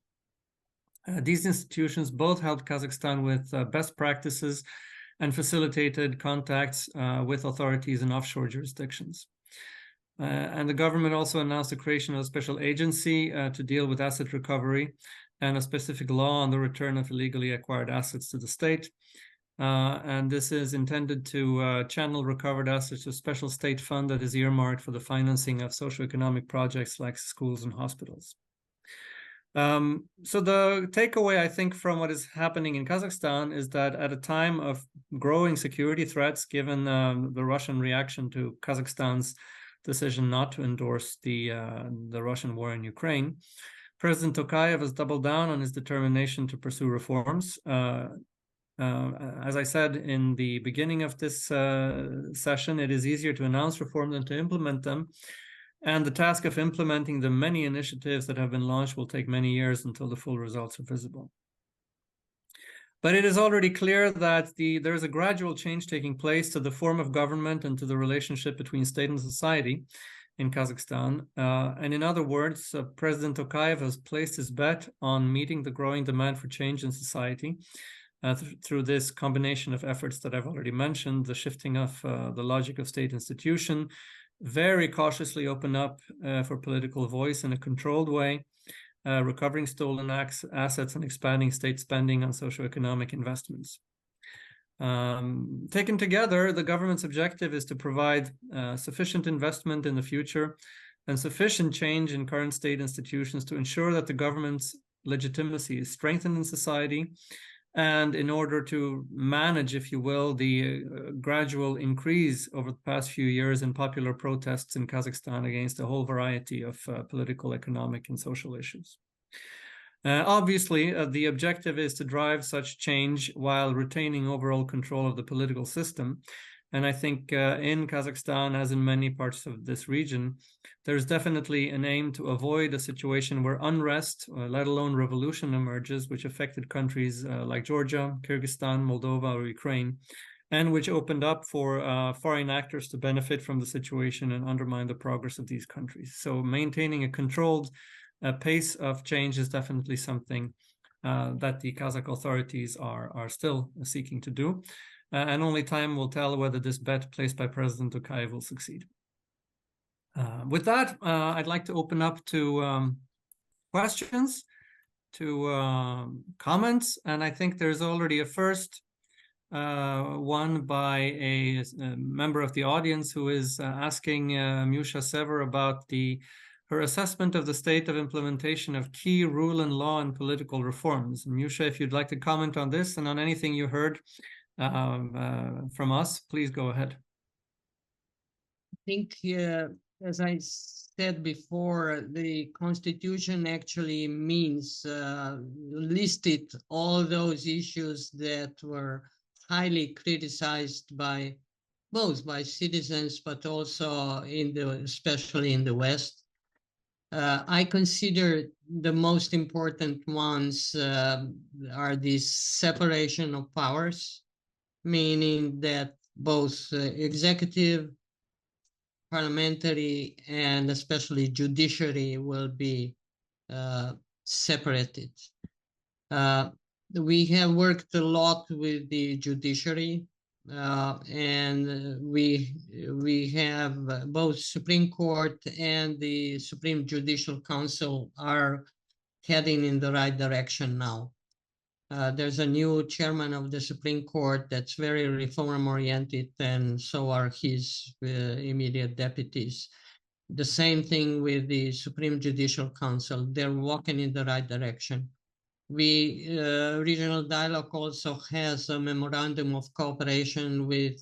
These institutions both helped Kazakhstan with best practices and facilitated contacts with authorities in offshore jurisdictions. And the government also announced the creation of a special agency to deal with asset recovery and a specific law on the return of illegally acquired assets to the state. And this is intended to channel recovered assets to a special state fund that is earmarked for the financing of socioeconomic projects like schools and hospitals. So the takeaway, I think, from what is happening in Kazakhstan is that at a time of growing security threats, given the Russian reaction to Kazakhstan's decision not to endorse the Russian war in Ukraine, President Tokayev has doubled down on his determination to pursue reforms. As I said in the beginning of this session, it is easier to announce reforms than to implement them. And the task of implementing the many initiatives that have been launched will take many years until the full results are visible. But it is already clear that there is a gradual change taking place to the form of government and to the relationship between state and society in Kazakhstan. And in other words, President Tokayev has placed his bet on meeting the growing demand for change in society through this combination of efforts that I've already mentioned, the shifting of the logic of state institution, very cautiously open up for political voice in a controlled way, recovering stolen assets and expanding state spending on socioeconomic investments. Taken together, the government's objective is to provide sufficient investment in the future and sufficient change in current state institutions to ensure that the government's legitimacy is strengthened in society, and in order to manage, if you will, the gradual increase over the past few years in popular protests in Kazakhstan against a whole variety of political, economic, and social issues. Obviously, the objective is to drive such change while retaining overall control of the political system. And I think in Kazakhstan, as in many parts of this region, there's definitely an aim to avoid a situation where unrest, let alone revolution, emerges, which affected countries like Georgia, Kyrgyzstan, Moldova, or Ukraine, and which opened up for foreign actors to benefit from the situation and undermine the progress of these countries. So maintaining a controlled pace of change is definitely something that the Kazakh authorities are still seeking to do. And only time will tell whether this bet placed by President Tokayev will succeed. With that, I'd like to open up to questions, to comments, and I think there's already a first one by a member of the audience who is asking Mjusa Sever about her assessment of the state of implementation of key rule and law and political reforms. Mjusa, if you'd like to comment on this and on anything you heard from us, please go ahead. I think, as I said before, the Constitution actually means listed all those issues that were highly criticized by both by citizens, but also especially in the West. I consider the most important ones are this separation of powers, meaning that both executive, parliamentary, and especially judiciary will be separated. We have worked a lot with the judiciary, and we have both Supreme Court and the Supreme Judicial Council are heading in the right direction now. There's a new chairman of the Supreme Court that's very reform-oriented, and so are his immediate deputies. The same thing with the Supreme Judicial Council. They're walking in the right direction. Regional Dialogue also has a memorandum of cooperation with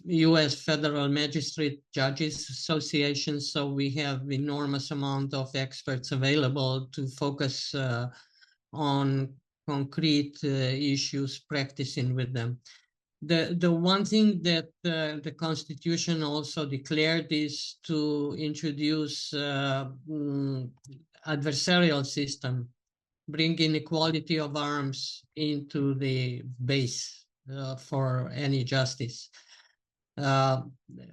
U.S. Federal Magistrate Judges Association, so we have enormous amount of experts available to focus on concrete issues, practicing with them. The one thing that the Constitution also declared is to introduce adversarial system, bringing equality of arms into the base for any justice.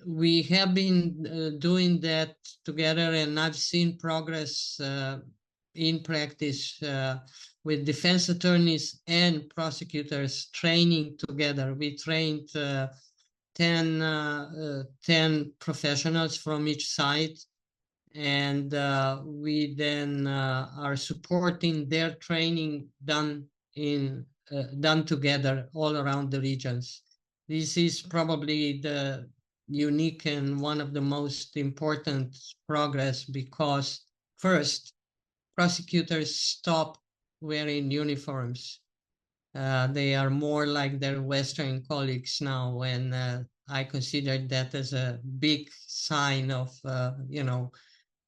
We have been doing that together, and I've seen progress in practice with defense attorneys and prosecutors training together. We trained 10 professionals from each side, and we then are supporting their training done together all around the regions. This is probably the unique and one of the most important progress, because first, prosecutors stop wearing uniforms. They are more like their Western colleagues now, and I consider that as a big sign of,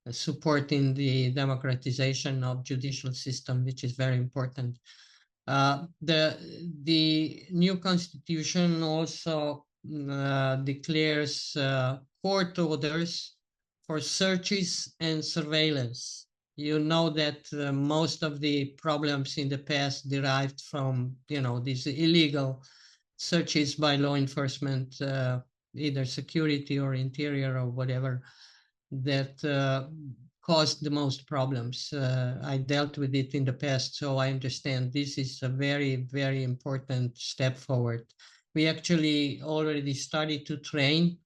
supporting the democratization of judicial system, which is very important. The new constitution also declares court orders for searches and surveillance. You know that most of the problems in the past derived from, these illegal searches by law enforcement, either security or interior or whatever, that caused the most problems. I dealt with it in the past, so I understand this is a very, very important step forward. We actually already started to train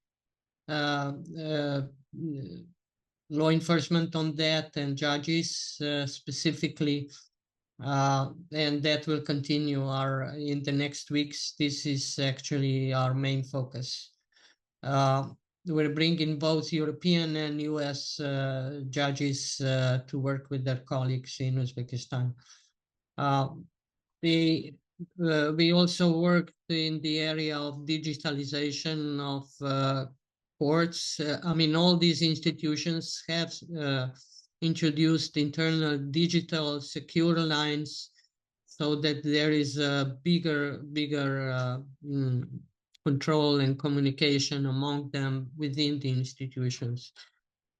law enforcement on that, and judges specifically, and that will continue in the next weeks. This is actually our main focus. We're bringing both European and US judges to work with their colleagues in Uzbekistan. We also worked in the area of digitalization of courts. I mean, all these institutions have introduced internal digital secure lines so that there is a bigger control and communication among them within the institutions.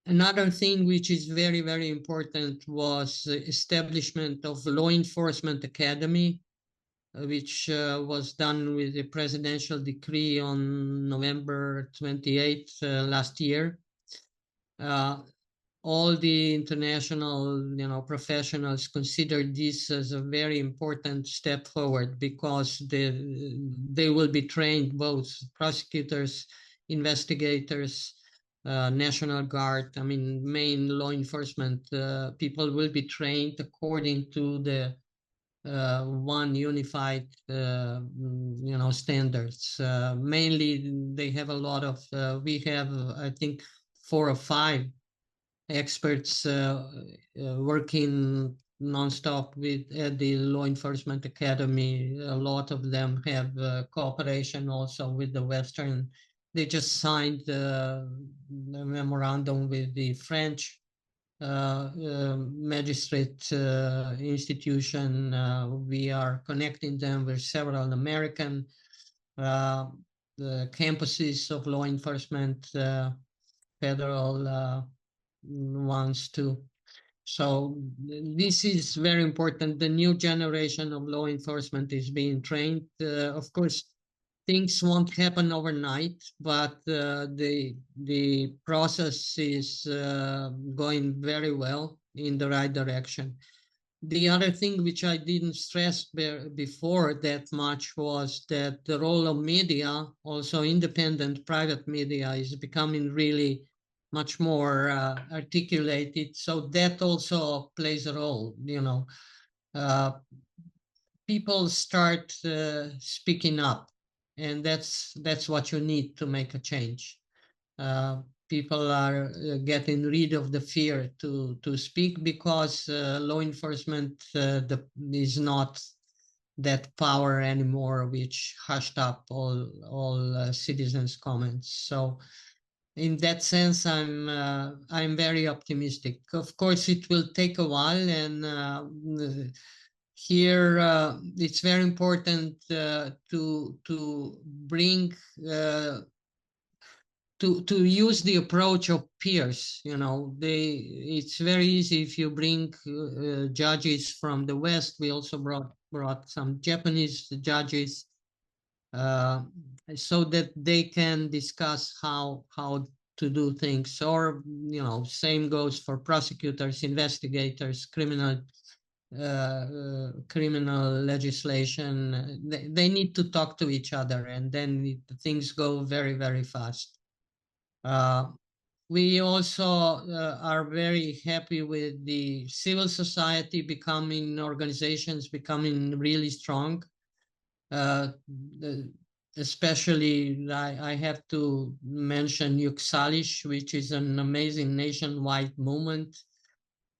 Another thing which is very, very important was establishment of law enforcement academy, which was done with a presidential decree on November 28th last year. All the international, professionals consider this as a very important step forward because they will be trained, both prosecutors, investigators, National Guard. I mean, main law enforcement people will be trained according to the one unified, standards. Mainly, they have a lot of. We have, I think, 4 or 5 experts working nonstop at the Law Enforcement Academy. A lot of them have cooperation also with the Western. They just signed the memorandum with the French magistrate institution. We are connecting them with several American the campuses of law enforcement, federal ones too. So this is very important. The new generation of law enforcement is being trained. Of course, things won't happen overnight, but the process is going very well in the right direction. The other thing which I didn't stress before that much was that the role of media, also independent private media, is becoming really much more articulated. So that also plays a role, people start speaking up, and that's what you need to make a change. People are getting rid of the fear to speak because law enforcement is not that power anymore, which hushed up all citizens' comments. So in that sense, I'm very optimistic. Of course, it will take a while, and here it's very important to bring to use the approach of peers. It's very easy if you bring judges from the West. We also brought some Japanese judges so that they can discuss how to do things. Or same goes for prosecutors, investigators, criminal legislation. They need to talk to each other, and then things go very, very fast. We also are very happy with the civil society organizations becoming really strong. Especially, I have to mention Yuksalish, which is an amazing nationwide movement.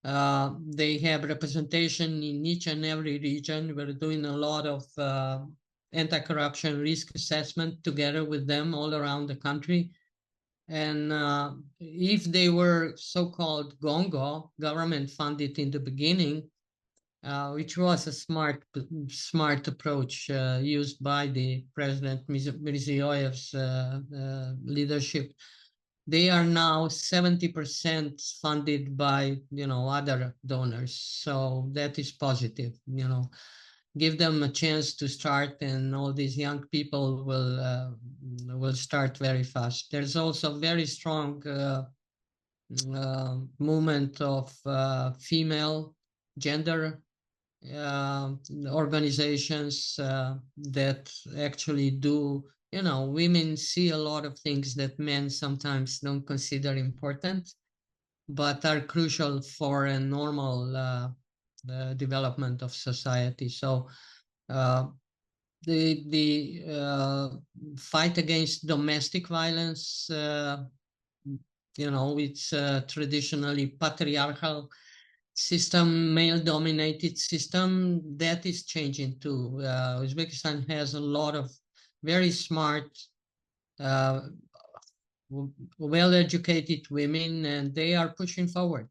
They have representation in each and every region. We're doing a lot of anti-corruption risk assessment together with them all around the country. And if they were so-called Gongo, government funded in the beginning, which was a smart approach used by the President Mirziyoyev's leadership, they are now 70% funded by other donors. So that is positive. Give them a chance to start, and all these young people will start very fast. There's also very strong movement of female gender organizations that actually do, women see a lot of things that men sometimes don't consider important, but are crucial for a normal development of society. So the fight against domestic violence, it's a traditionally patriarchal system, male-dominated system, that is changing too. Uzbekistan has a lot of very smart, well-educated women, and they are pushing forward.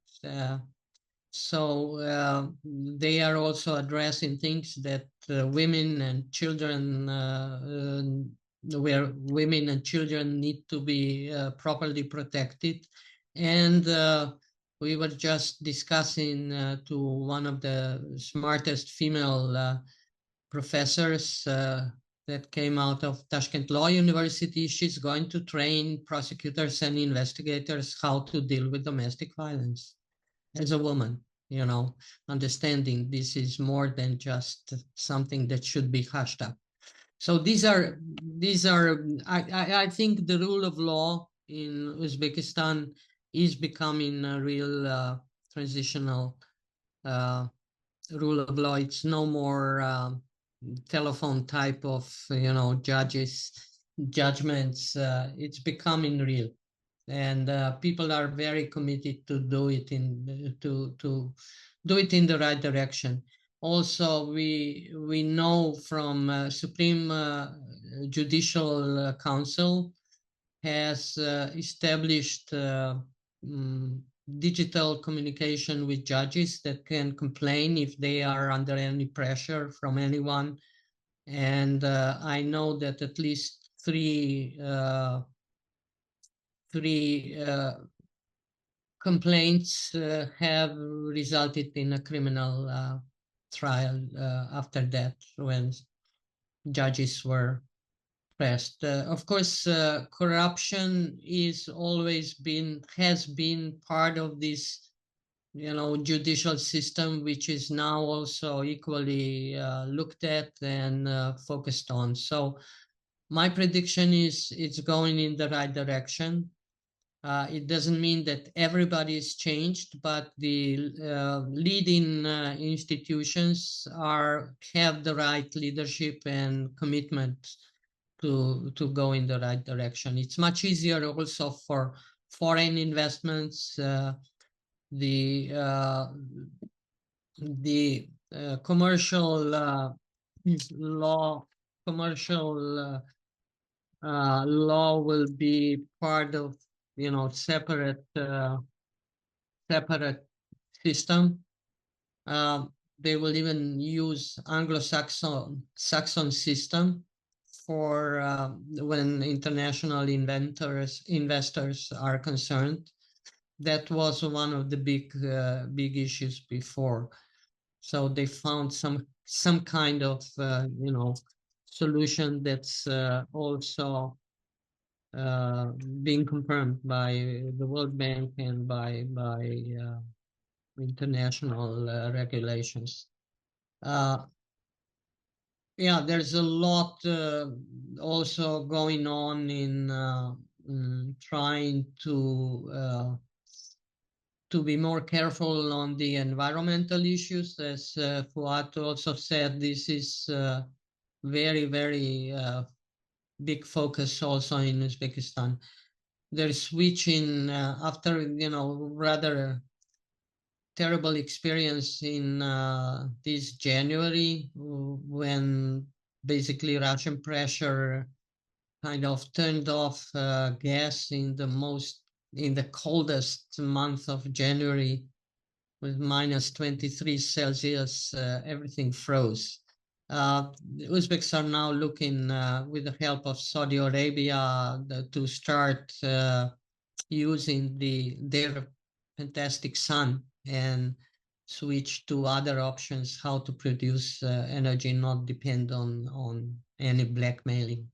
So they are also addressing things that women and children, where women and children need to be properly protected. And we were just discussing to one of the smartest female professors that came out of Tashkent Law University. She's going to train prosecutors and investigators how to deal with domestic violence as a woman, understanding this is more than just something that should be hushed up. So these are I think the rule of law in Uzbekistan is becoming a real transitional rule of law. It's no more telephone type of judgments. It's becoming real, and people are very committed to do it in the right direction. Also, we know from Supreme Judicial Council has established digital communication with judges that can complain if they are under any pressure from anyone. And I know that at least three complaints have resulted in a criminal trial after that, when judges were pressed. Of course, corruption has been part of this, judicial system, which is now also equally looked at and focused on. So my prediction is it's going in the right direction. It doesn't mean that everybody is changed, but the leading institutions have the right leadership and commitment to go in the right direction. It's much easier also for foreign investments. The commercial law will be part of separate system. They will even use Anglo-Saxon system for when international investors are concerned. That was one of the big issues before. So they found some kind of solution that's also being confirmed by the World Bank and by international regulations. Yeah, there's a lot also going on in trying to be more careful on the environmental issues. As Fuad also said, this is very, very big focus also in Uzbekistan. They're switching after rather terrible experience in this January, when basically Russian pressure kind of turned off gas in the coldest month of January, with -23°C. Everything froze. The Uzbeks are now looking with the help of Saudi Arabia to start using their fantastic sun and switch to other options how to produce energy, not depend on any blackmailing.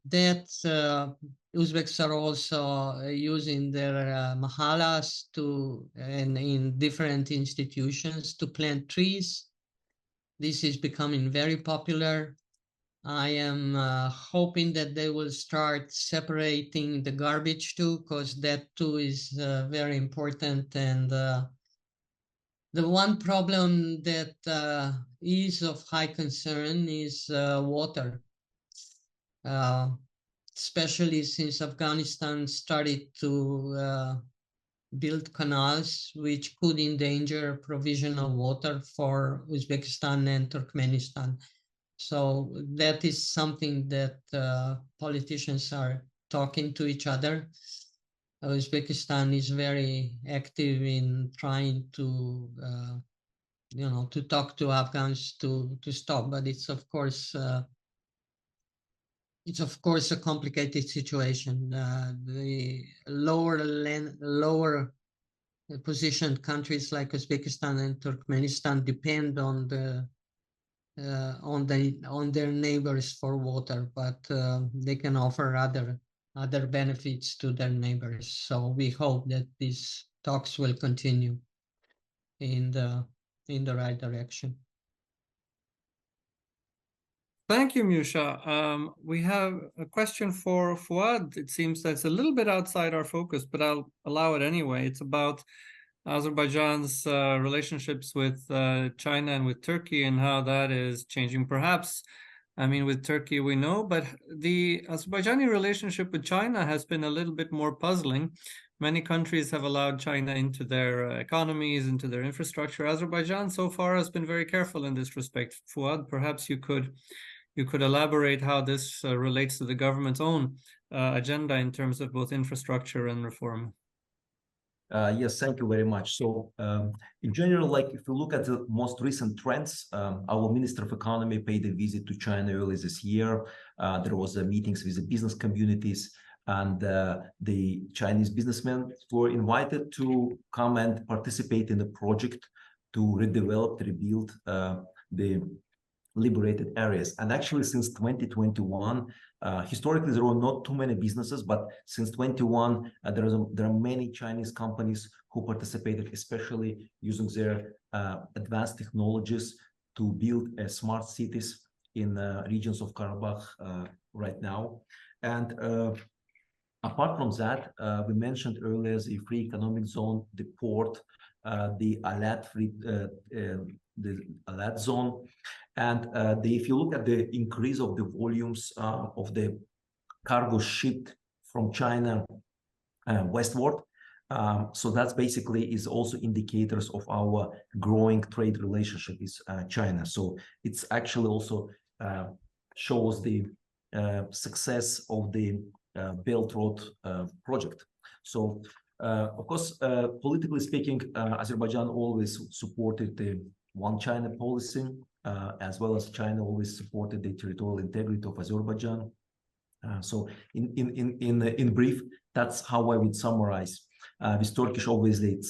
that Uzbeks are also using their mahalas and in different institutions to plant trees. This is becoming very popular. I am hoping that they will start separating the garbage too, because that too is very important. And the one problem that is of high concern is water, especially since Afghanistan started to build canals which could endanger provision of water for Uzbekistan and Turkmenistan. So that is something that politicians are talking to each other. Uzbekistan is very active in trying to, to talk to Afghans to stop, but it's of course a complicated situation. The lower positioned countries like Uzbekistan and Turkmenistan depend on their neighbors for water, but they can offer other benefits to their neighbors. So we hope that these talks will continue in the right direction. Thank you, Mjusa. We have a question for Fuad. It seems that's a little bit outside our focus, but I'll allow it anyway. It's about Azerbaijan's relationships with China and with Turkey and how that is changing. Perhaps, I mean, with Turkey we know, but the Azerbaijani relationship with China has been a little bit more puzzling. Many countries have allowed China into their economies, into their infrastructure. Azerbaijan so far has been very careful in this respect. Fuad, perhaps you could elaborate how this relates to the government's own agenda in terms of both infrastructure and reform. Yes, thank you very much. So in general, like if you look at the most recent trends, our Minister of Economy paid a visit to China early this year. There was meetings with the business communities, and the Chinese businessmen were invited to come and participate in the project to redevelop, rebuild the liberated areas. And actually since 2021, historically there were not too many businesses, but since 2021 there are many Chinese companies who participated, especially using their advanced technologies to build smart cities in regions of Karabakh right now. And apart from that, we mentioned earlier the free economic zone, the port, the Alat zone. And if you look at the increase of the volumes of the cargo shipped from China westward, so that's basically is also indicators of our growing trade relationship with China. So it's actually also shows the success of the Belt Road project. So of course, politically speaking, Azerbaijan always supported the One China policy, as well as China always supported the territorial integrity of Azerbaijan. So in brief, that's how I would summarize. With Turkish, obviously,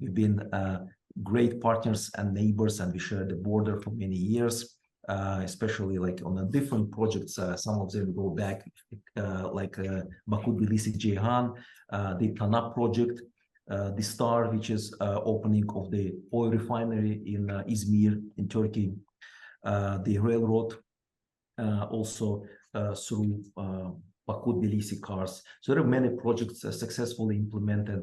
we've been great partners and neighbors, and we share the border for many years, especially like on the different projects. Some of them go back, like Baku-Tbilisi-Ceyhan, the TANAP project, the STAR, which is opening of the oil refinery in Izmir in Turkey, the railroad also through Baku-Tbilisi cars. So there are many projects successfully implemented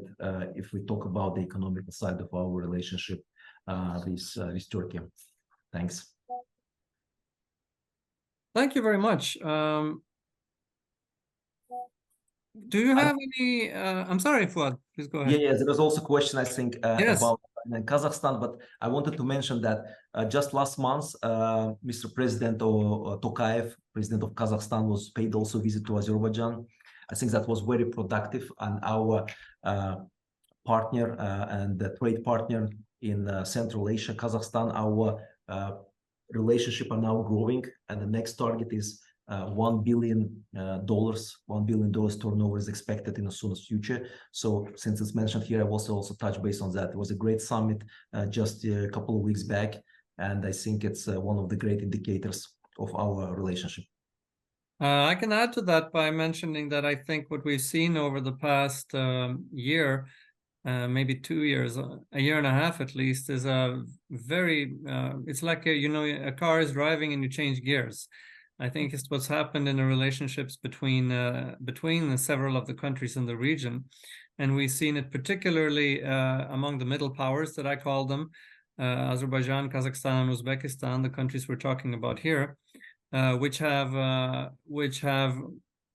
if we talk about the economic side of our relationship with Turkey. Thanks. Thank you very much. Do you have any? I'm sorry, Fuad. Please go ahead. Yeah, there was also a question, I think, yes, about Kazakhstan, but I wanted to mention that just last month, Mr. President Tokayev, President of Kazakhstan, was paid also a visit to Azerbaijan. I think that was very productive, and our partner and the trade partner in Central Asia, Kazakhstan, our relationship are now growing, and the next target is $1 billion. $1 billion turnover is expected in the soonest future. So since it's mentioned here, I will also touch base on that. It was a great summit just a couple of weeks back, and I think it's one of the great indicators of our relationship. I can add to that by mentioning that I think what we've seen over the past year, maybe 2 years, a year and a half at least, is a very, it's like, a car is driving and you change gears. I think it's what's happened in the relationships between several of the countries in the region. And we've seen it particularly among the middle powers that I call them, Azerbaijan, Kazakhstan, and Uzbekistan, the countries we're talking about here. Which have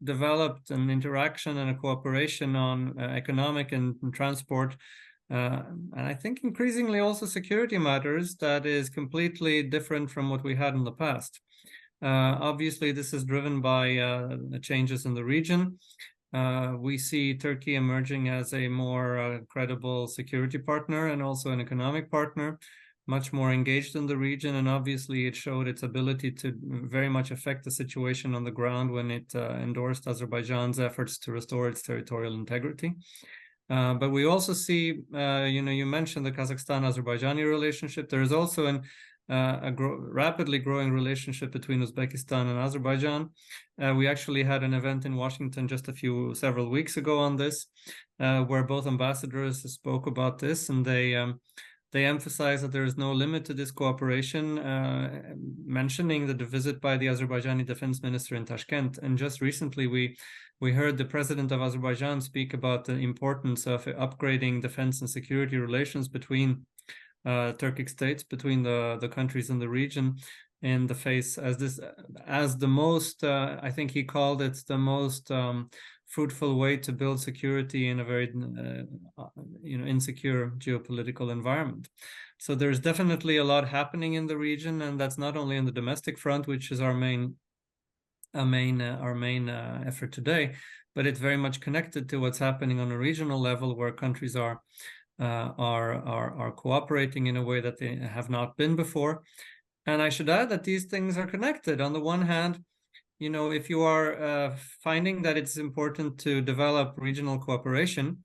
developed an interaction and a cooperation on economic and transport, and I think increasingly also security matters that is completely different from what we had in the past. Obviously, this is driven by the changes in the region. We see Turkey emerging as a more credible security partner and also an economic partner, much more engaged in the region, and obviously it showed its ability to very much affect the situation on the ground when it endorsed Azerbaijan's efforts to restore its territorial integrity. But we also see, you mentioned the Kazakhstan-Azerbaijani relationship. There is also rapidly growing relationship between Uzbekistan and Azerbaijan. We actually had an event in Washington just several weeks ago on this, where both ambassadors spoke about this, and they emphasize that there is no limit to this cooperation, mentioning the visit by the Azerbaijani defense minister in Tashkent. And just recently, we heard the president of Azerbaijan speak about the importance of upgrading defense and security relations between Turkic states, between the countries in the region, in the face as the most, I think he called it the most fruitful way to build security in a very insecure geopolitical environment. So there's definitely a lot happening in the region, and that's not only on the domestic front, which is our main effort today, but it's very much connected to what's happening on a regional level, where countries are cooperating in a way that they have not been before. And I should add that these things are connected. On the one hand, if you are finding that it's important to develop regional cooperation,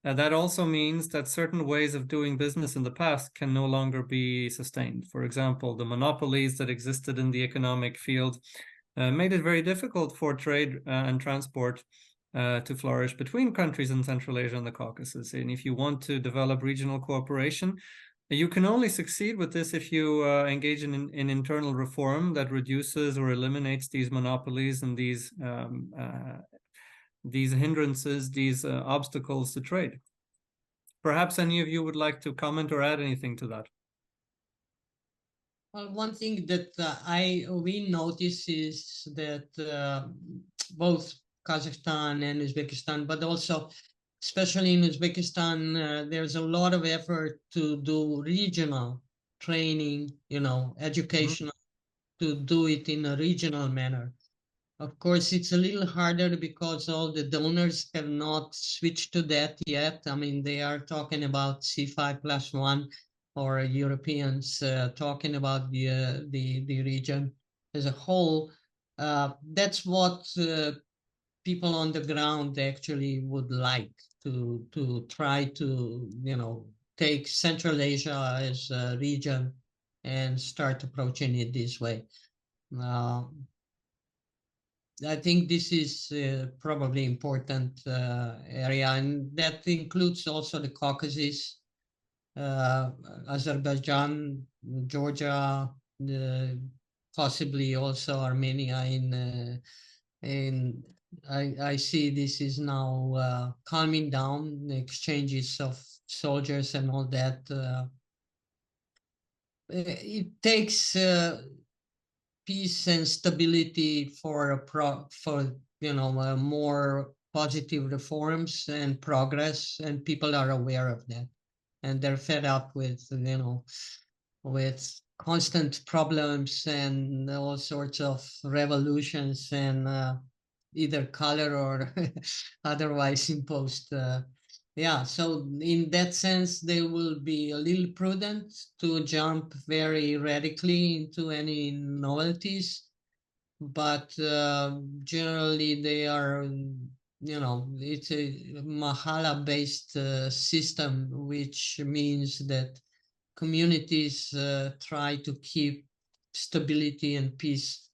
that also means that certain ways of doing business in the past can no longer be sustained. For example, the monopolies that existed in the economic field made it very difficult for trade and transport to flourish between countries in Central Asia and the Caucasus. And if you want to develop regional cooperation, you can only succeed with this if you engage in internal reform that reduces or eliminates these monopolies and these hindrances, these obstacles to trade. Perhaps any of you would like to comment or add anything to that? Well, one thing that we notice is that both Kazakhstan and Uzbekistan, but also especially in Uzbekistan, there's a lot of effort to do regional training, educational, to do it in a regional manner. Of course, it's a little harder because all the donors have not switched to that yet. I mean, they are talking about C5+1, or Europeans talking about the region as a whole. That's what people on the ground actually would like to try to take Central Asia as a region and start approaching it this way. I think this is probably important area, and that includes also the Caucasus, Azerbaijan, Georgia, possibly also Armenia. I see this is now calming down, the exchanges of soldiers and all that. It takes peace and stability for more positive reforms and progress, and people are aware of that, and they're fed up with with constant problems and all sorts of revolutions and either color or otherwise imposed. So in that sense, they will be a little prudent to jump very radically into any novelties, but generally they are, it's a Mahala-based system, which means that communities try to keep stability and peace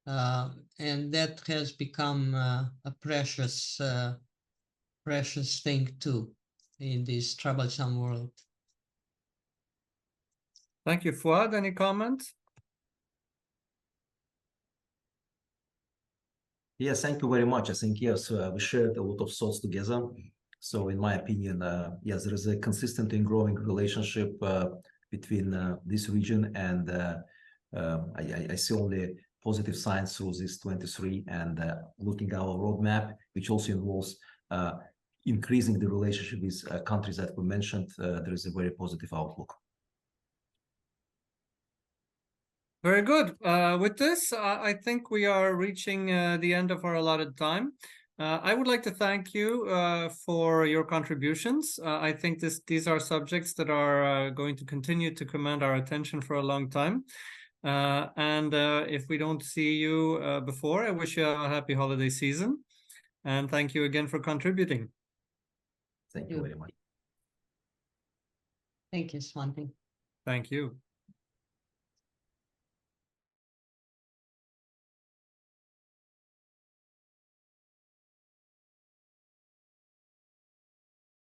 and that has become a precious thing too in this troublesome world. Thank you. Fuad, any comments? Yes, thank you very much. I think, yes, we shared a lot of thoughts together. So in my opinion, yes, there is a consistent and growing relationship between this region, and I see only positive signs through this 23, and looking at our roadmap, which also involves increasing the relationship with countries that we mentioned, there is a very positive outlook. Very good. With this, I think we are reaching the end of our allotted time. I would like to thank you for your contributions. I think these are subjects that are going to continue to command our attention for a long time. And if we don't see you before, I wish you a happy holiday season. And thank you again for contributing. Thank you very much. Thank you, Svante. Thank you.